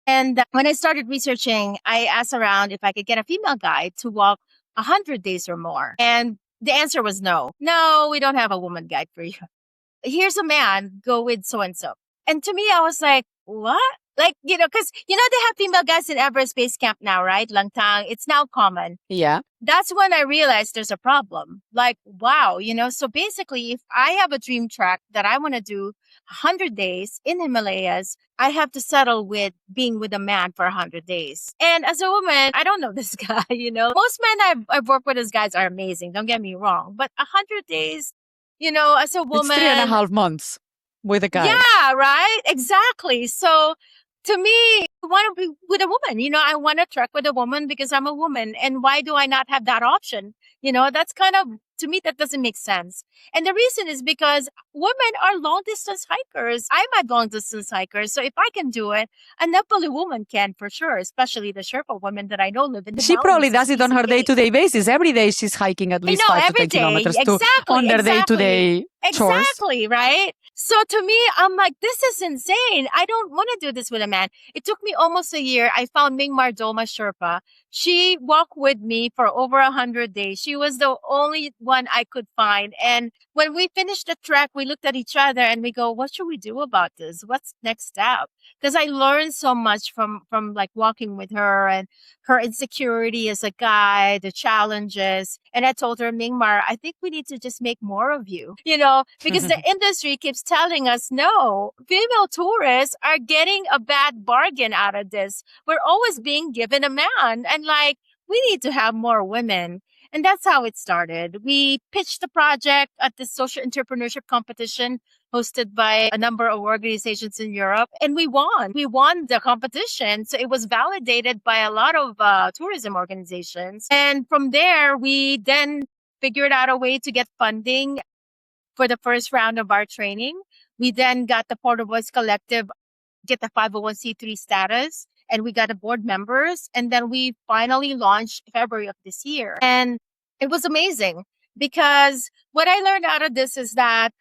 And when I started researching, I asked around if I could get a female guide to walk 100 days or more. And the answer was no. No, we don't have a woman guide for you. Here's a man, go with so-and-so. And to me, I was like, what? Like, because, they have female guides in Everest Base Camp now, right? Langtang. It's now common. Yeah. That's when I realized there's a problem. Like, wow, so basically, if I have a dream trek that I want to do 100 days in Himalayas, I have to settle with being with a man for 100 days. And as a woman, I don't know this guy, Most men I've worked with as guys are amazing. Don't get me wrong. But 100 days, as a woman. It's 3.5 months with a guy. Yeah, right? Exactly. So to me, I want to be with a woman. I want to trek with a woman because I'm a woman. And why do I not have that option? That's kind of, to me, that doesn't make sense. And the reason is because women are long distance hikers. I'm a long distance hiker. So if I can do it, a Nepali woman can for sure, especially the Sherpa women that I know live in the She mountains. probably does it on her day-to-day basis. Every day she's hiking at least 5 to 10 kilometers on their day-to-day chores. Exactly, right? So to me, I'm like, this is insane. I don't want to do this with a man. It took me almost a year. I found Mingmar Dolma Sherpa. She walked with me for over 100 days. She was the only one I could find. And when we finished the trek, we looked at each other and we go, what should we do about this? What's next step? Because I learned so much from like walking with her and her insecurity as a guide, the challenges. And I told her, Mingmar, I think we need to just make more of you, because the industry keeps telling us, no, female tourists are getting a bad bargain out of this. We're always being given a man. And like, we need to have more women. And that's how it started. We pitched the project at the social entrepreneurship competition hosted by a number of organizations in Europe, and we won. We won the competition. So it was validated by a lot of tourism organizations. And from there, we then figured out a way to get funding for the first round of our training. We then got the Porter Voice Collective, get the 501c3 status, and we got the board members. And then we finally launched February of this year. And it was amazing because what I learned out of this is that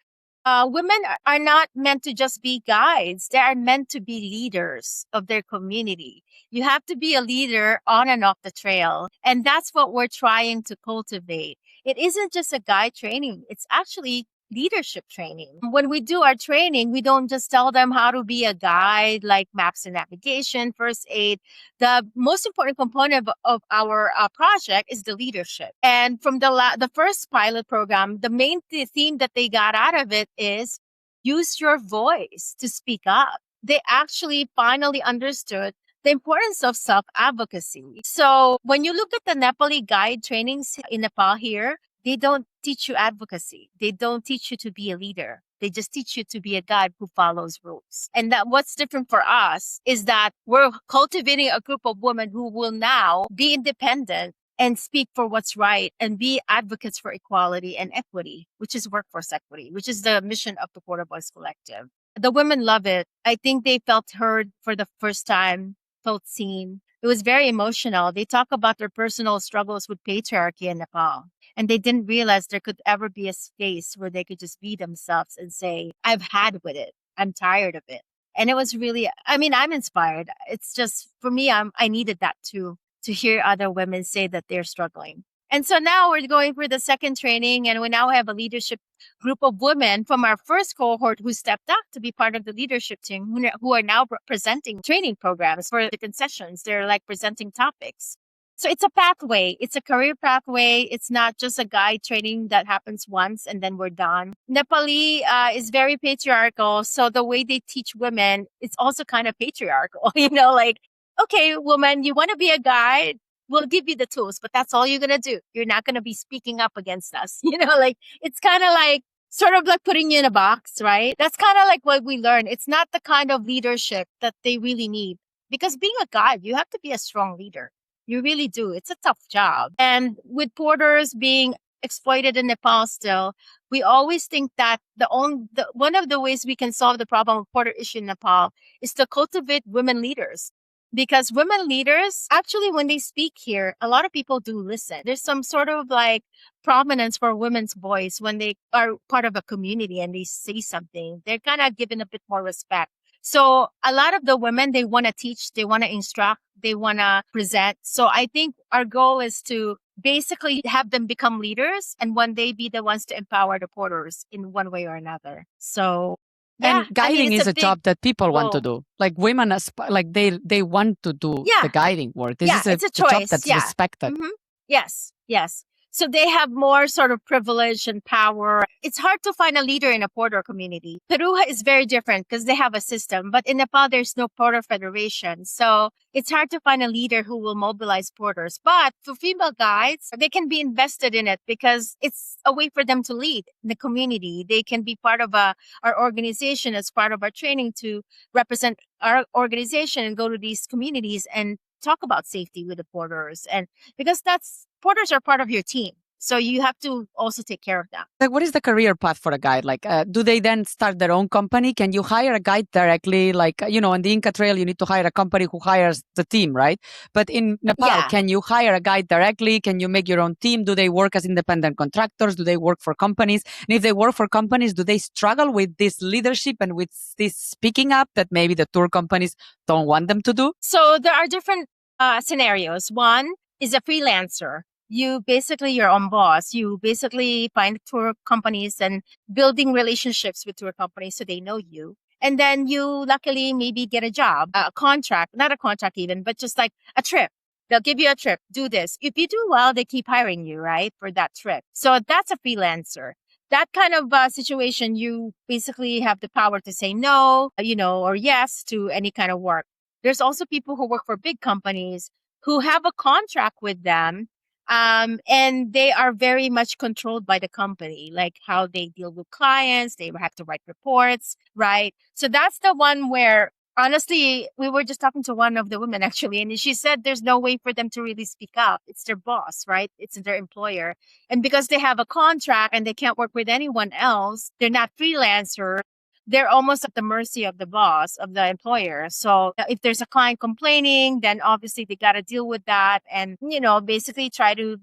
women are not meant to just be guides. They are meant to be leaders of their community. You have to be a leader on and off the trail. And that's what we're trying to cultivate. It isn't just a guide training. It's actually leadership training. When we do our training, we don't just tell them how to be a guide, like maps and navigation, first aid. The most important component of our project is the leadership. And from the first pilot program, the main theme that they got out of it is use your voice to speak up. They actually finally understood the importance of self-advocacy. So when you look at the Nepali guide trainings in Nepal here, they don't teach you advocacy. They don't teach you to be a leader. They just teach you to be a guide who follows rules. And that what's different for us is that we're cultivating a group of women who will now be independent and speak for what's right and be advocates for equality and equity, which is workforce equity, which is the mission of the Porter Voice Collective. The women love it. I think they felt heard for the first time, felt seen. It was very emotional. They talk about their personal struggles with patriarchy in Nepal. And they didn't realize there could ever be a space where they could just be themselves and say, I've had with it. I'm tired of it. And it was really, I mean, I'm inspired. It's just, for me, I needed that too, to hear other women say that they're struggling. And so now we're going for the second training, and we now have a leadership group of women from our first cohort who stepped up to be part of the leadership team, who are now presenting training programs for different sessions. They're like presenting topics. So it's a pathway. It's a career pathway. It's not just a guide training that happens once and then we're done. Nepali is very patriarchal. So the way they teach women, it's also kind of patriarchal. Like, okay, woman, you want to be a guide? We'll give you the tools, but that's all you're going to do. You're not going to be speaking up against us. Like it's kind of like sort of like putting you in a box, right? That's kind of like what we learn. It's not the kind of leadership that they really need, because being a guide, you have to be a strong leader. You really do. It's a tough job. And with porters being exploited in Nepal still, we always think that one of the ways we can solve the problem of porter issue in Nepal is to cultivate women leaders. Because women leaders, actually, when they speak here, a lot of people do listen. There's some sort of like prominence for women's voice when they are part of a community and they say something. They're kind of given a bit more respect. So a lot of the women, they want to teach, they want to instruct, they want to present. So I think our goal is to basically have them become leaders and one day be the ones to empower the porters in one way or another. So and guiding is a job that people want to do. Like women, they want to do the guiding work. This is it's a job choice. that's respected. Mm-hmm. Yes. So they have more sort of privilege and power. It's hard to find a leader in a porter community. Peru is very different because they have a system, but in Nepal, there's no porter federation. So it's hard to find a leader who will mobilize porters. But for female guides, they can be invested in it because it's a way for them to lead the community. They can be part of our organization as part of our training to represent our organization and go to these communities and talk about safety with the porters. And because porters are part of your team. So you have to also take care of them. Like, what is the career path for a guide? Like, do they then start their own company? Can you hire a guide directly? Like, on the Inca Trail, you need to hire a company who hires the team, right? But in Nepal, can you hire a guide directly? Can you make your own team? Do they work as independent contractors? Do they work for companies? And if they work for companies, do they struggle with this leadership and with this speaking up that maybe the tour companies don't want them to do? So there are different scenarios. One is a freelancer. You basically your own boss. You basically find tour companies and building relationships with tour companies so they know you. And then you luckily maybe get a job, a contract, not a contract even, but just like a trip. They'll give you a trip, do this. If you do well, they keep hiring you, right, for that trip. So that's a freelancer. That kind of situation, you basically have the power to say no, or yes to any kind of work. There's also people who work for big companies who have a contract with them And they are very much controlled by the company, like how they deal with clients. They have to write reports, right? So that's the one where, honestly, we were just talking to one of the women actually, and she said there's no way for them to really speak up. It's their boss, right? It's their employer. And because they have a contract and they can't work with anyone else, they're not freelancer. They're almost at the mercy of the boss, of the employer. So if there's a client complaining, then obviously they got to deal with that and, basically try to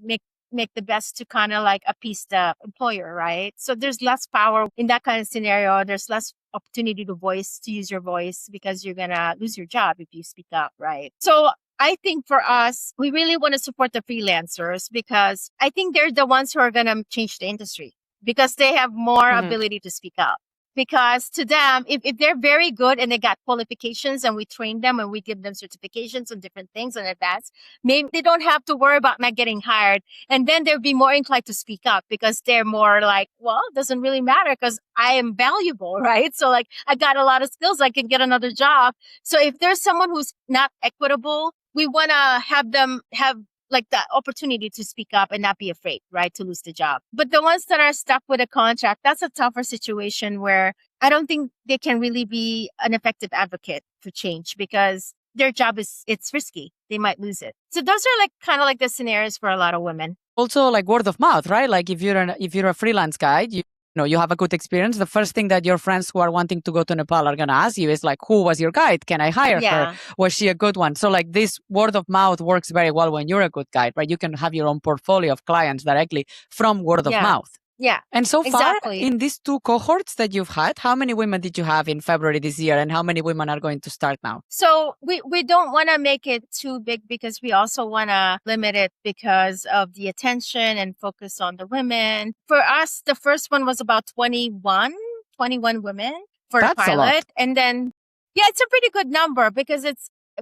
make the best to kind of like appease the employer, right? So there's less power in that kind of scenario. There's less opportunity to use your voice because you're going to lose your job if you speak up, right? So I think for us, we really want to support the freelancers because I think they're the ones who are going to change the industry because they have more ability to speak up. Because to them, if they're very good and they got qualifications and we train them and we give them certifications on different things in advance, maybe they don't have to worry about not getting hired. And then they'll be more inclined to speak up because they're more like, well, it doesn't really matter because I am valuable, right? So like I got a lot of skills, I can get another job. So if there's someone who's not equitable, we want to have them have like the opportunity to speak up and not be afraid, right, to lose the job. But the ones that are stuck with a contract, that's a tougher situation where I don't think they can really be an effective advocate for change because their job it's risky. They might lose it. So those are like kind of like the scenarios for a lot of women. Also, like word of mouth, right? Like if you're a freelance guide, you have a good experience. The first thing that your friends who are wanting to go to Nepal are gonna ask you is like, who was your guide? Can I hire her? Was she a good one? So like this word of mouth works very well when you're a good guide, right? You can have your own portfolio of clients directly from word of mouth. Yeah. And so far, exactly. in these two cohorts that you've had, how many women did you have in February this year and how many women are going to start now? So we don't want to make it too big because we also want to limit it because of the attention and focus on the women. For us, the first one was about 21 women for That's a pilot. A lot. And then, yeah, it's a pretty good number because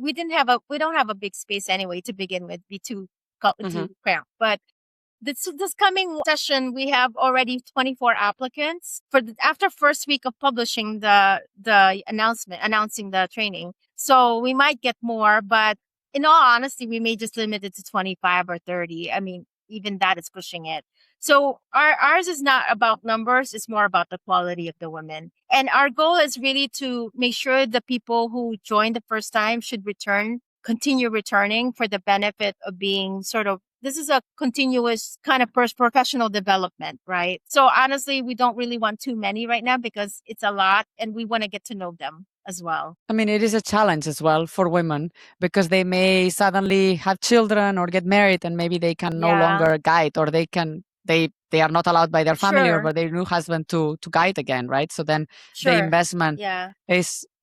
we don't have a big space anyway to begin with, be too cramped. But this coming session, we have already 24 applicants after first week of publishing the announcing the training. So we might get more, but in all honesty, we may just limit it to 25 or 30. I mean, even that is pushing it. So ours is not about numbers. It's more about the quality of the women. And our goal is really to make sure the people who joined the first time should continue returning for the benefit of being this is a continuous kind of professional development, right? So honestly, we don't really want too many right now because it's a lot and we want to get to know them as well. I mean, it is a challenge as well for women because they may suddenly have children or get married and maybe they can no longer guide or they are not allowed by their family or by their new husband to guide again, right? So then the investment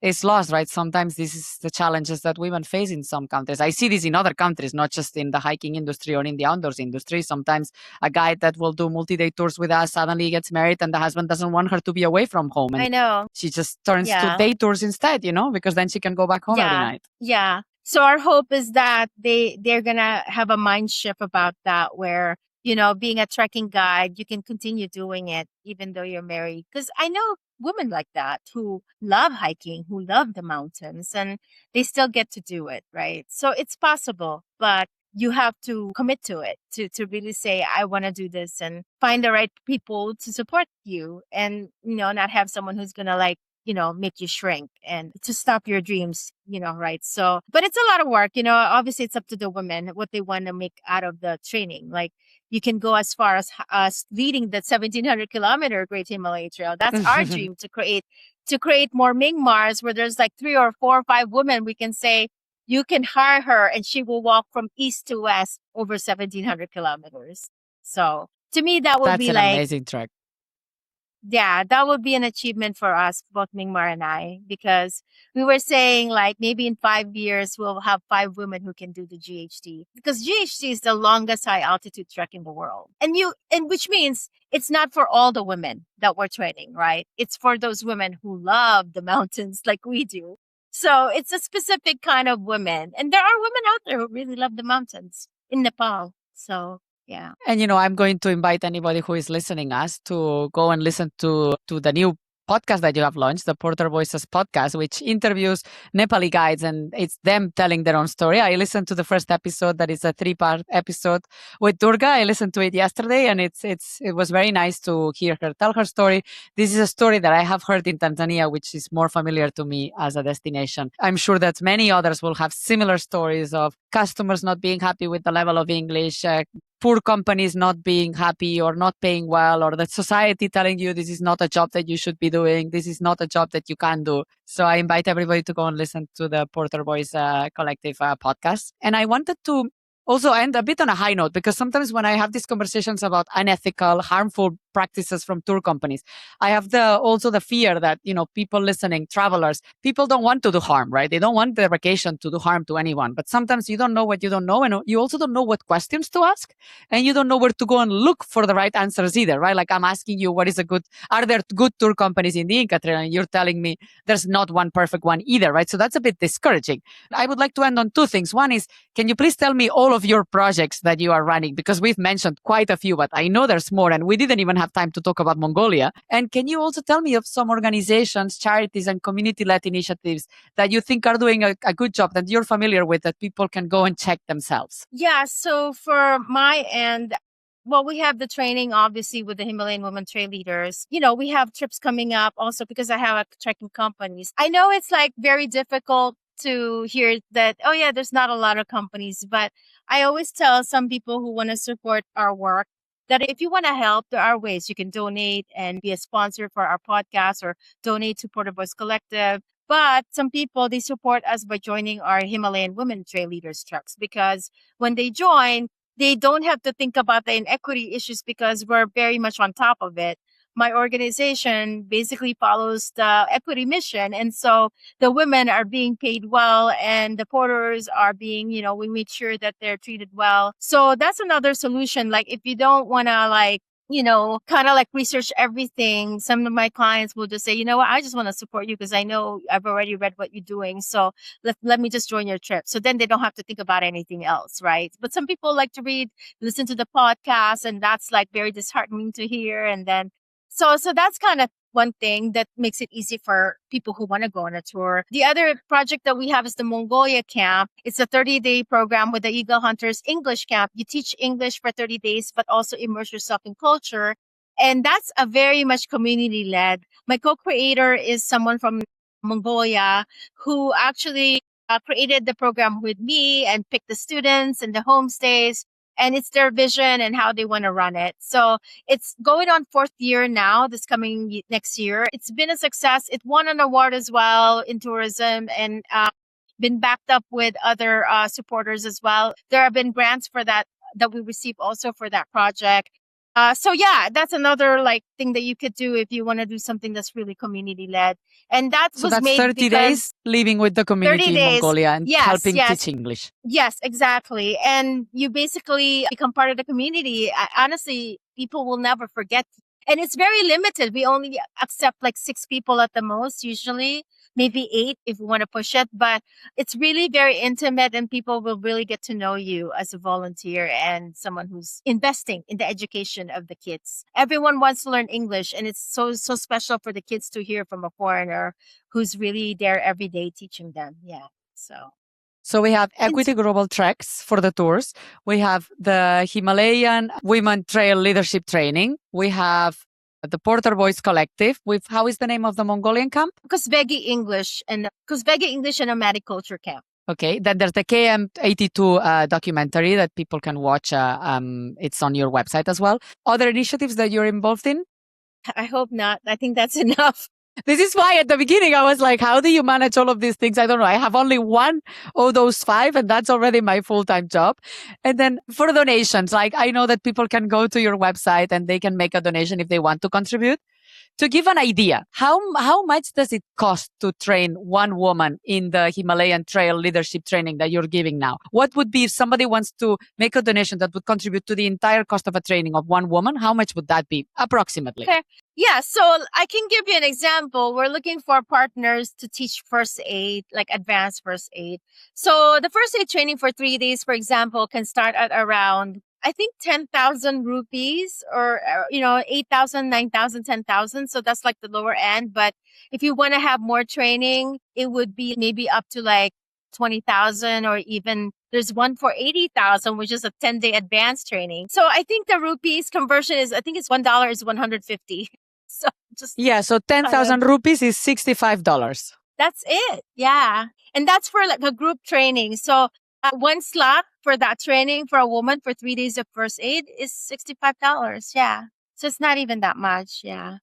is lost, right? Sometimes this is the challenges that women face in some countries. I see this in other countries, not just in the hiking industry or in the outdoors industry. Sometimes a guide that will do multi-day tours with us suddenly gets married and the husband doesn't want her to be away from home. And I know. she just turns to day tours instead, because then she can go back home every night. Yeah. So our hope is that they're going to have a mind shift about that where, being a trekking guide, you can continue doing it even though you're married. Because I know women like that who love hiking, who love the mountains, and they still get to do it, right? So it's possible, but you have to commit to it to really say, I want to do this and find the right people to support you and, not have someone who's going to make you shrink and to stop your dreams, right? So, but it's a lot of work, obviously it's up to the women, what they want to make out of the training. Like you can go as far as leading the 1700 kilometer Great Himalayan Trail. That's our dream to create more Mingmars where there's like 3 or 4 or 5 women. We can say you can hire her and she will walk from east to west over 1700 kilometers. So to me, that would be an amazing trek. Yeah, that would be an achievement for us, both Mingmar and I, because we were saying like maybe in 5 years, we'll have 5 women who can do the GHT because GHT is the longest high altitude trek in the world. And which means it's not for all the women that we're training, right? It's for those women who love the mountains like we do. So it's a specific kind of women. And there are women out there who really love the mountains in Nepal. So yeah. And, I'm going to invite anybody who is listening us to go and listen to the new podcast that you have launched, the Porter Voices podcast, which interviews Nepali guides and it's them telling their own story. I listened to the first episode that is a 3-part episode with Durga. I listened to it yesterday and it was very nice to hear her tell her story. This is a story that I have heard in Tanzania, which is more familiar to me as a destination. I'm sure that many others will have similar stories of customers not being happy with the level of English, poor companies not being happy or not paying well, or the society telling you this is not a job that you should be doing. This is not a job that you can do. So I invite everybody to go and listen to the Porter Voice Collective podcast. And I wanted to also end a bit on a high note, because sometimes when I have these conversations about unethical, harmful practices from tour companies, I have also the fear that, people listening, travelers, people don't want to do harm, right? They don't want their vacation to do harm to anyone. But sometimes you don't know what you don't know. And you also don't know what questions to ask. And you don't know where to go and look for the right answers either, right? Like I'm asking you, are there good tour companies in the Inca Trail? And you're telling me there's not one perfect one either, right? So that's a bit discouraging. I would like to end on two things. One is, can you please tell me all of your projects that you are running? Because we've mentioned quite a few, but I know there's more, and we didn't even have time to talk about Mongolia. And can you also tell me of some organizations, charities, and community-led initiatives that you think are doing a good job that you're familiar with, that people can go and check themselves? Yeah. So for my end, well, we have the training, obviously, with the Himalayan women trail leaders. We have trips coming up also because I have trekking companies. I know it's like very difficult to hear that, oh yeah, there's not a lot of companies, but I always tell some people who want to support our work that if you want to help, there are ways you can donate and be a sponsor for our podcast or donate to Porter Voice Collective. But some people, they support us by joining our Himalayan Women Trail Leaders trucks, because when they join, they don't have to think about the inequity issues because we're very much on top of it. My organization basically follows the equity mission. And so the women are being paid well and the porters are being, we make sure that they're treated well. So that's another solution. Like if you don't want to kind of like research everything. Some of my clients will just say, you know what, I just want to support you because I know I've already read what you're doing. So let me just join your trip. So then they don't have to think about anything else, right? But some people like to listen to the podcast, and that's like very disheartening to hear. And then, so that's kind of one thing that makes it easy for people who want to go on a tour. The other project that we have is the Mongolia camp. It's a 30-day program with the Eagle Hunters English camp. You teach English for 30 days, but also immerse yourself in culture. And that's a very much community-led. My co-creator is someone from Mongolia who actually created the program with me and picked the students and the homestays. And it's their vision and how they want to run it. So it's going on 4th year now, this coming next year. It's been a success. It won an award as well in tourism and been backed up with other supporters as well. There have been grants for that we received also for that project. So yeah, that's another thing that you could do if you want to do something that's really community led. And that's 30 days living with the community in Mongolia and helping teach English. Yes, exactly. And you basically become part of the community. Honestly, people will never forget. And it's very limited. We only accept 6 people at the most, usually, maybe 8 if we want to push it. But it's really very intimate and people will really get to know you as a volunteer and someone who's investing in the education of the kids. Everyone wants to learn English, and it's so special for the kids to hear from a foreigner who's really there every day teaching them. Yeah. So we have Equity Global Treks for the tours. We have the Himalayan Women Trail Leadership Training. We have the Porter Voice Collective. How is the name of the Mongolian camp? Kusvegi English and Nomadic Culture Camp. Okay. Then there's the KM82 documentary that people can watch. It's on your website as well. Other initiatives that you're involved in? I hope not. I think that's enough. This is why at the beginning I was like, how do you manage all of these things? I don't know. I have only one of those 5 and that's already my full-time job. And then for donations, I know that people can go to your website and they can make a donation if they want to contribute. To give an idea, how much does it cost to train one woman in the Himalayan Trail Leadership Training that you're giving now? What would be if somebody wants to make a donation that would contribute to the entire cost of a training of one woman? How much would that be approximately? Okay. Yeah, so I can give you an example. We're looking for partners to teach first aid, like advanced first aid. So the first aid training for 3 days, for example, can start at around, I think 10,000 rupees or 8,000, 9,000, 10,000. So that's like the lower end. But if you want to have more training, it would be maybe up to like 20,000, or even there's one for 80,000, which is a 10-day advanced training. So I think the rupees conversion is, I think it's $1 is 150. So just So 10,000 rupees is $65. That's it. Yeah. And that's for like a group training. So one slot for that training for a woman for 3 days of first aid is $65. Yeah. So it's not even that much. Yeah.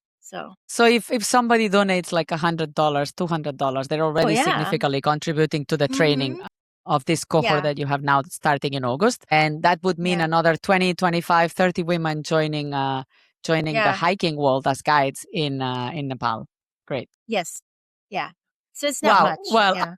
So if somebody donates like $100, $200, they're already significantly contributing to the training of this cohort that you have now starting in August. And that would mean another 20, 25, 30 women joining the hiking world as guides in Nepal. Great. Yes. Yeah. So it's not much. Well,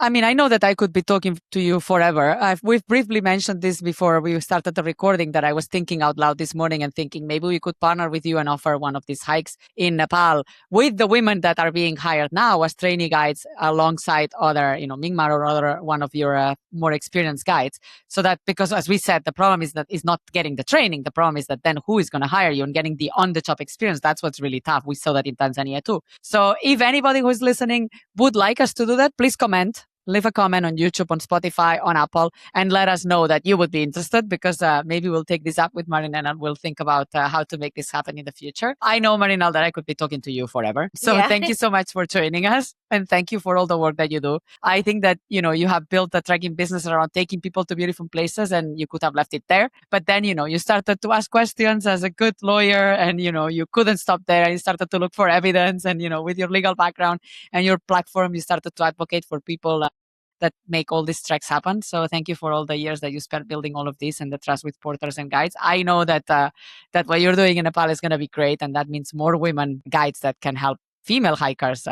I mean, I know that I could be talking to you forever. We've briefly mentioned this before we started the recording, that I was thinking out loud this morning and thinking maybe we could partner with you and offer one of these hikes in Nepal with the women that are being hired now as trainee guides alongside other, Mingmar or other one of your more experienced guides. So that, because as we said, the problem is that is not getting the training. The problem is that then who is going to hire you and getting the on-the-job experience. That's what's really tough. We saw that in Tanzania too. So if anybody who is listening would like us to do that, please comment. Leave a comment on YouTube, on Spotify, on Apple, and let us know that you would be interested, because maybe we'll take this up with Marinel and we'll think about how to make this happen in the future. I know, Marinel, that I could be talking to you forever. So thank you so much for joining us, and thank you for all the work that you do. I think that, you have built a trekking business around taking people to beautiful places, and you could have left it there. But then, you started to ask questions as a good lawyer, and, you couldn't stop there. And you started to look for evidence, and, with your legal background and your platform, you started to advocate for people that make all these treks happen. So thank you for all the years that you spent building all of this and the trust with porters and guides. I know that that what you're doing in Nepal is going to be great, and that means more women guides that can help female hikers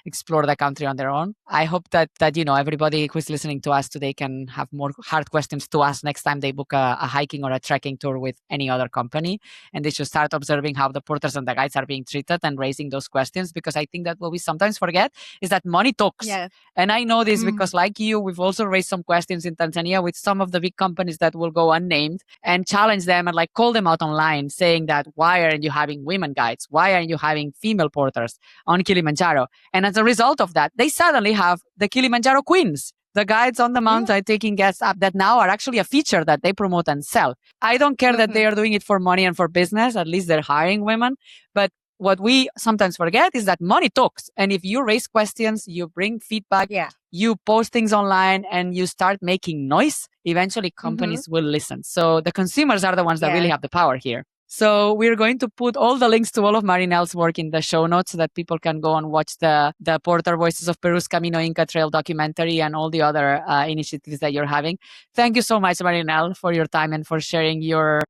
explore the country on their own. I hope that everybody who's listening to us today can have more hard questions to ask next time they book a hiking or a trekking tour with any other company, and they should start observing how the porters and the guides are being treated and raising those questions, because I think that what we sometimes forget is that money talks. And I know this because, like you, we've also raised some questions in Tanzania with some of the big companies that will go unnamed, and challenge them and like call them out online, saying that why aren't you having women guides? Why aren't you having female porters on Kilimanjaro? And as a result of that, they suddenly have the Kilimanjaro queens, the guides on the mountain taking guests up, that now are actually a feature that they promote and sell. I don't care that they are doing it for money and for business. At least they're hiring women. But what we sometimes forget is that money talks. And if you raise questions, you bring feedback, you post things online, and you start making noise, eventually companies will listen. So the consumers are the ones that really have the power here. So we're going to put all the links to all of Marinel's work in the show notes so that people can go and watch the Porter Voices of Peru's Camino Inca Trail documentary and all the other initiatives that you're having. Thank you so much, Marinel, for your time and for sharing your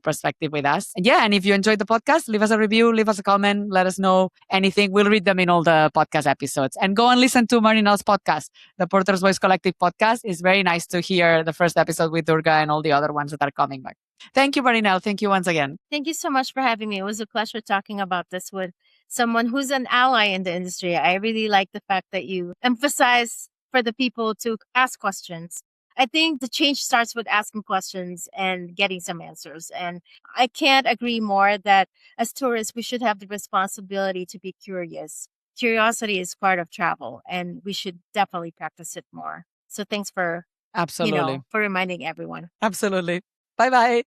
perspective with us. And if you enjoyed the podcast, leave us a review, leave us a comment, let us know anything. We'll read them in all the podcast episodes. And go and listen to Marinel's podcast, the Porter's Voice Collective podcast. It's very nice to hear the first episode with Durga and all the other ones that are coming back. Thank you, Marinel. Thank you once again. Thank you so much for having me. It was a pleasure talking about this with someone who's an ally in the industry. I really like the fact that you emphasize for the people to ask questions. I think the change starts with asking questions and getting some answers. And I can't agree more that as tourists, we should have the responsibility to be curious. Curiosity is part of travel, and we should definitely practice it more. So thanks for, Absolutely, for reminding everyone. Absolutely. Bye-bye.